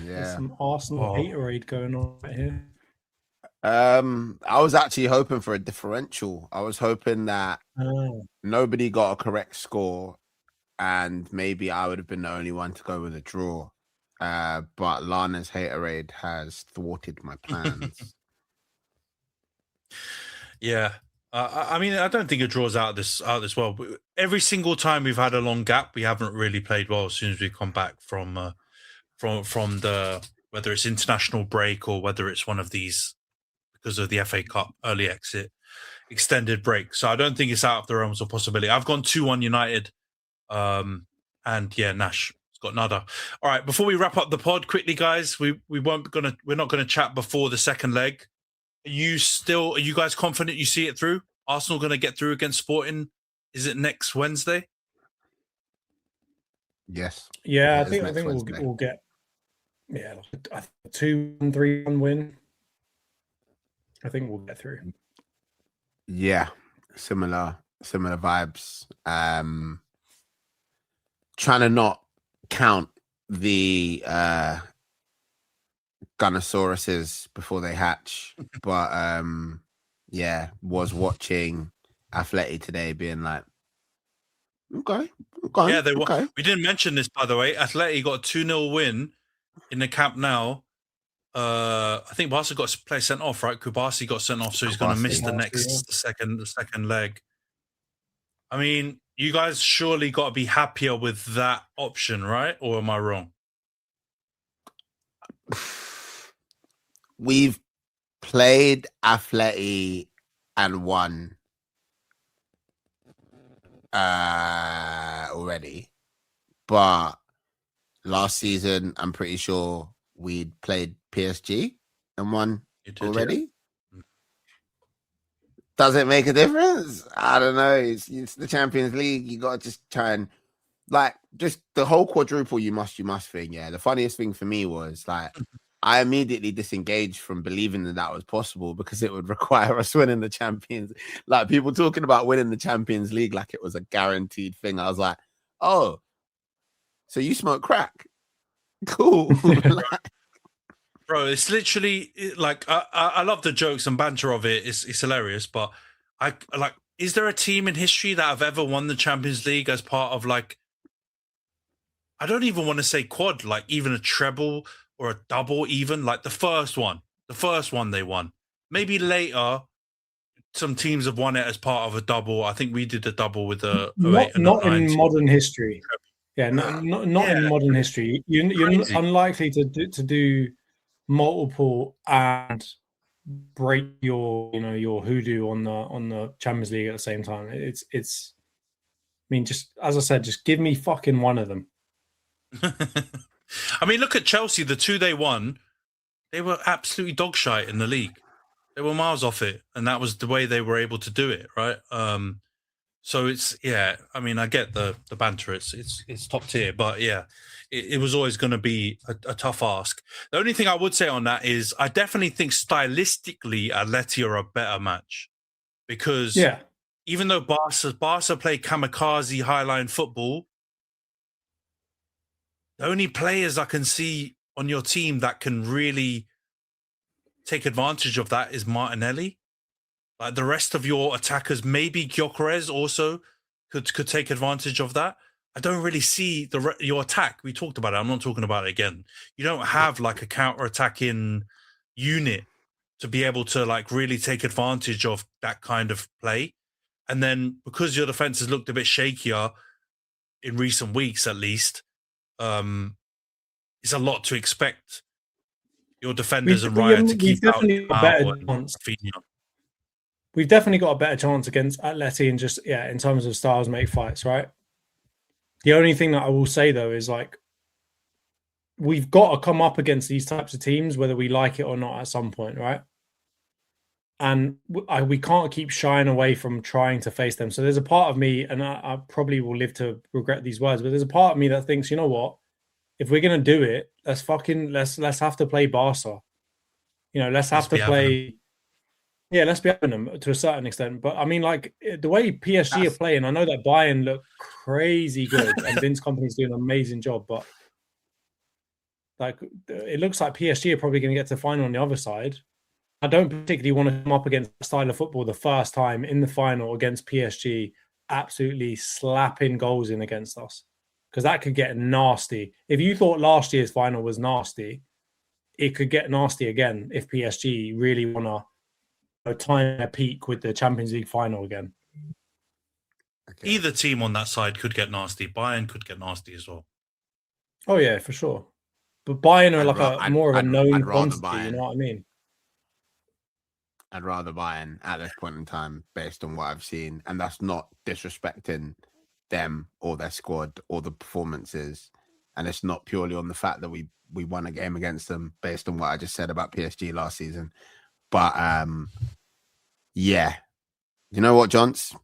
Yeah. There's some Arsenal haterade going on right here. I was actually hoping for a differential. I was hoping that nobody got a correct score, and maybe I would have been the only one to go with a draw. But Lana's haterade has thwarted my plans. Yeah. I mean, I don't think it draws out this well. Every single time we've had a long gap, we haven't really played well as soon as we come back from the, whether it's international break or whether it's one of these because of the FA Cup early exit extended break. So I don't think it's out of the realms of possibility. I've gone 2-1 United. And yeah, Nash has got nada. All right, before we wrap up the pod quickly, guys, we're not gonna chat before the second leg. Are you guys confident you see it through? Arsenal going to get through against Sporting? Is it next Wednesday? Yes. Yeah, I think we'll get a 2-3-1 win. I think we'll get through. Yeah, similar vibes. Trying to not count the Gunnosauruses before they hatch, but yeah, was watching Atleti today, being like, okay. Yeah, we didn't mention this, by the way. Atleti got a 2-0 win in the Camp Nou. I think Barca got a player sent off, right? Kubasi got sent off, so he's going to miss the second leg. I mean, you guys surely got to be happier with that option, right? Or am I wrong? We've played Atleti and won already, but last season I'm pretty sure we'd played PSG and won already. Yeah. Does it make a difference? I don't know. It's the Champions League. You got to just try and just the whole quadruple you must thing. Yeah. The funniest thing for me was I immediately disengaged from believing that was possible because it would require us winning the Champions. People talking about winning the Champions League like it was a guaranteed thing. I was like, oh, so you smoke crack? Cool. Bro, it's literally I love the jokes and banter of it. It's hilarious, but is there a team in history that have ever won the Champions League as part of I don't even want to say quad, even a treble or a double, even the first one they won. Maybe later, some teams have won it as part of a double. I think we did a double with a not in modern history. Yeah, not in modern history. You're unlikely to do multiple and break your hoodoo on the Champions League at the same time. It's. I mean, just as I said, just give me fucking one of them. I mean, look at Chelsea. The 2 they won, they were absolutely dog shite in the league. They were miles off it, and that was the way they were able to do it, right? So I mean, I get the banter. It's top tier, but yeah, it was always going to be a tough ask. The only thing I would say on that is I definitely think stylistically Atleti are a better match because even though Barca play kamikaze highline football, the only players I can see on your team that can really take advantage of that is Martinelli. The rest of your attackers, maybe Gyökeres also could take advantage of that. I don't really see your attack. We talked about it. I'm not talking about it again. You don't have a counter-attacking unit to be able to really take advantage of that kind of play. And then because your defense has looked a bit shakier in recent weeks, at least, it's a lot to expect your defenders and Raya to keep out. We've definitely got a better chance against Atleti and in terms of styles make fights, right? The only thing that I will say though is like we've got to come up against these types of teams, whether we like it or not, at some point, right? And we can't keep shying away from trying to face them. So there's a part of me, and I probably will live to regret these words, but there's a part of me that thinks, you know what? If we're gonna do it, let's have to play Barca. You know, let's have to play. Yeah, let's be having them to a certain extent. But I mean, like the way PSG are playing, I know that Bayern look crazy good, and Vince Kompany's doing an amazing job. But like, it looks like PSG are probably going to get to the final on the other side. I don't particularly want to come up against the style of football the first time in the final against PSG, absolutely slapping goals in against us, because that could get nasty. If you thought last year's final was nasty, it could get nasty again if PSG really want to time a peak with the Champions League final again. Okay. Either team on that side could get nasty. Bayern could get nasty as well. Oh yeah, for sure. But Bayern are like more of a known quantity. You know what I mean? I'd rather Bayern at this point in time, based on what I've seen, and that's not disrespecting them or their squad or the performances, and it's not purely on the fact that we won a game against them based on what I just said about PSG last season. But yeah, you know what, Jonts?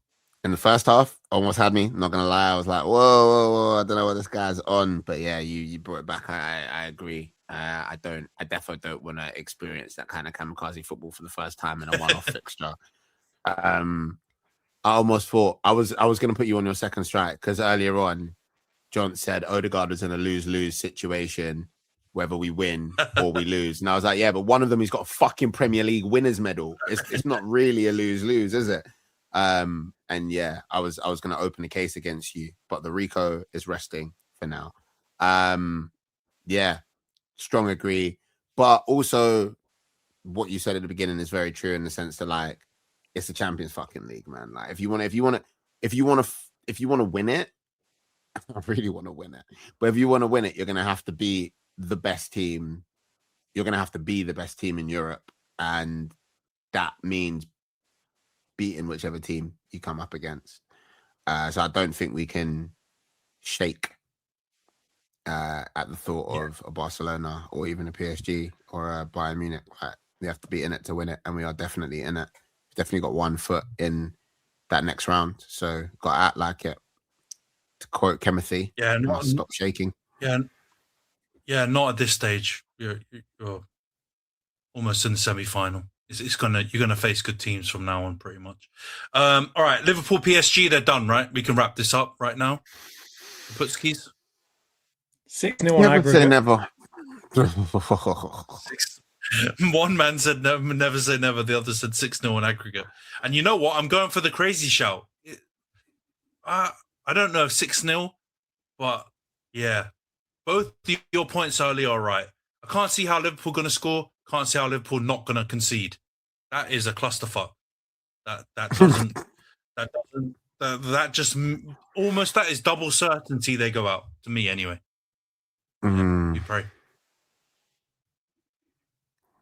In the first half, almost had me. Not gonna lie, I was like, whoa, I don't know what this guy's on. But yeah, you brought it back. I agree. I definitely don't want to experience that kind of kamikaze football for the first time in a one-off fixture. I almost thought I was going to put you on your second strike, because earlier on, John said Odegaard was in a lose-lose situation, whether we win or we lose. And I was like, yeah, but one of them, he's got a fucking Premier League winners medal. It's not really a lose-lose, is it? And yeah, I was going to open a case against you, but the Rico is resting for now. Yeah. Strong agree, but also what you said at the beginning is very true in the sense that, like, it's the Champions fucking League, man. Like, if you want to win it, I really want to win it. But if you want to win it, you're gonna have to be the best team. You're gonna have to be the best team in Europe, and that means beating whichever team you come up against. So I don't think we can shake at the thought of a Barcelona or even a PSG or a Bayern Munich. Right? We have to be in it to win it, and we are definitely in it. We've definitely got one foot in that next round, so got to act like it. To quote Timothy, stop shaking. Yeah, not at this stage. You're almost in the semi-final. You're gonna face good teams from now on, pretty much. All right, Liverpool PSG, they're done, right? We can wrap this up right now. Put skis. 6-0 on aggregate. Never. One man said never say never. The other said 6-0 on aggregate. And you know what? I'm going for the crazy shout. I don't know if 6-0, but yeah. Both your points earlier are right. I can't see how Liverpool going to score. Can't see how Liverpool not going to concede. That is a clusterfuck. That just almost, that is double certainty they go out, to me anyway. We pray.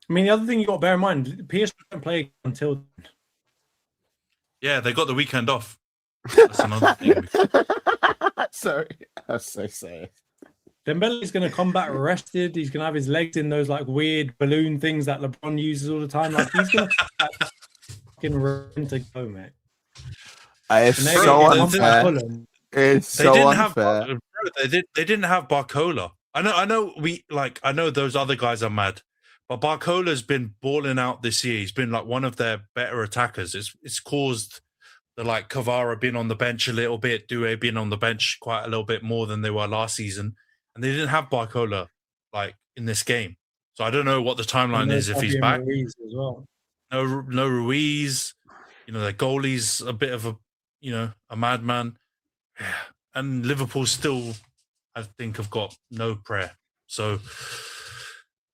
I mean, the other thing you got to bear in mind, PSG don't play until. Yeah, they got the weekend off. That's another thing. Sorry, I'm so sorry. Dembele's going to come back rested. He's going to have his legs in those like weird balloon things that LeBron uses all the time. Like, he's going to fucking ready to go, mate. It's so unfair. It's so unfair. They didn't have Barcola. I know those other guys are mad, but Barcola's been balling out this year. He's been like one of their better attackers. It's caused the like Kvara being on the bench a little bit, Doué being on the bench quite a little bit more than they were last season, and they didn't have Barcola like in this game. So I don't know what the timeline is if he's back. Ruiz as well. No Ruiz. You know, their goalie's a bit of a madman, and Liverpool still, I think, have got no prayer. So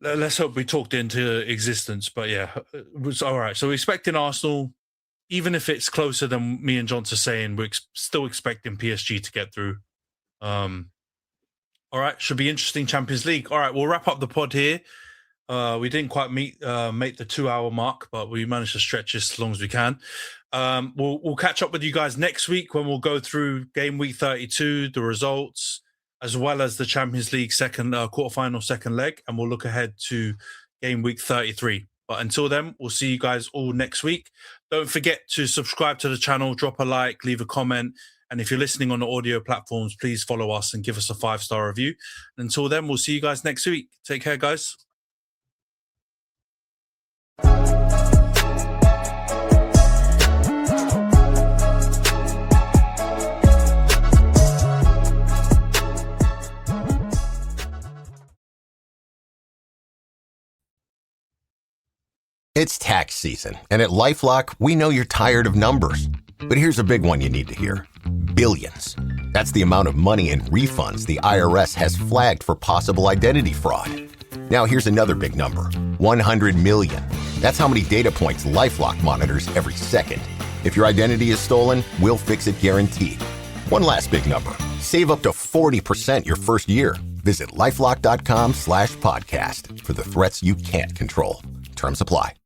let's hope we talked into existence. But yeah, it was all right. So we're expecting Arsenal, even if it's closer than me and John are saying, we're still expecting PSG to get through. All right, should be interesting Champions League. All right, we'll wrap up the pod here. We didn't quite make the 2-hour mark, but we managed to stretch this as long as we can. We'll catch up with you guys next week when we'll go through game week 32, the results, as well as the Champions League quarterfinal second leg, and we'll look ahead to game week 33. But until then, we'll see you guys all next week. Don't forget to subscribe to the channel, drop a like, leave a comment. And if you're listening on the audio platforms, please follow us and give us a 5-star review. And until then, we'll see you guys next week. Take care, guys. It's tax season, and at LifeLock, we know you're tired of numbers. But here's a big one you need to hear. Billions. That's the amount of money in refunds the IRS has flagged for possible identity fraud. Now here's another big number. 100 million. That's how many data points LifeLock monitors every second. If your identity is stolen, we'll fix it guaranteed. One last big number. Save up to 40% your first year. Visit LifeLock.com/podcast for the threats you can't control. Terms apply.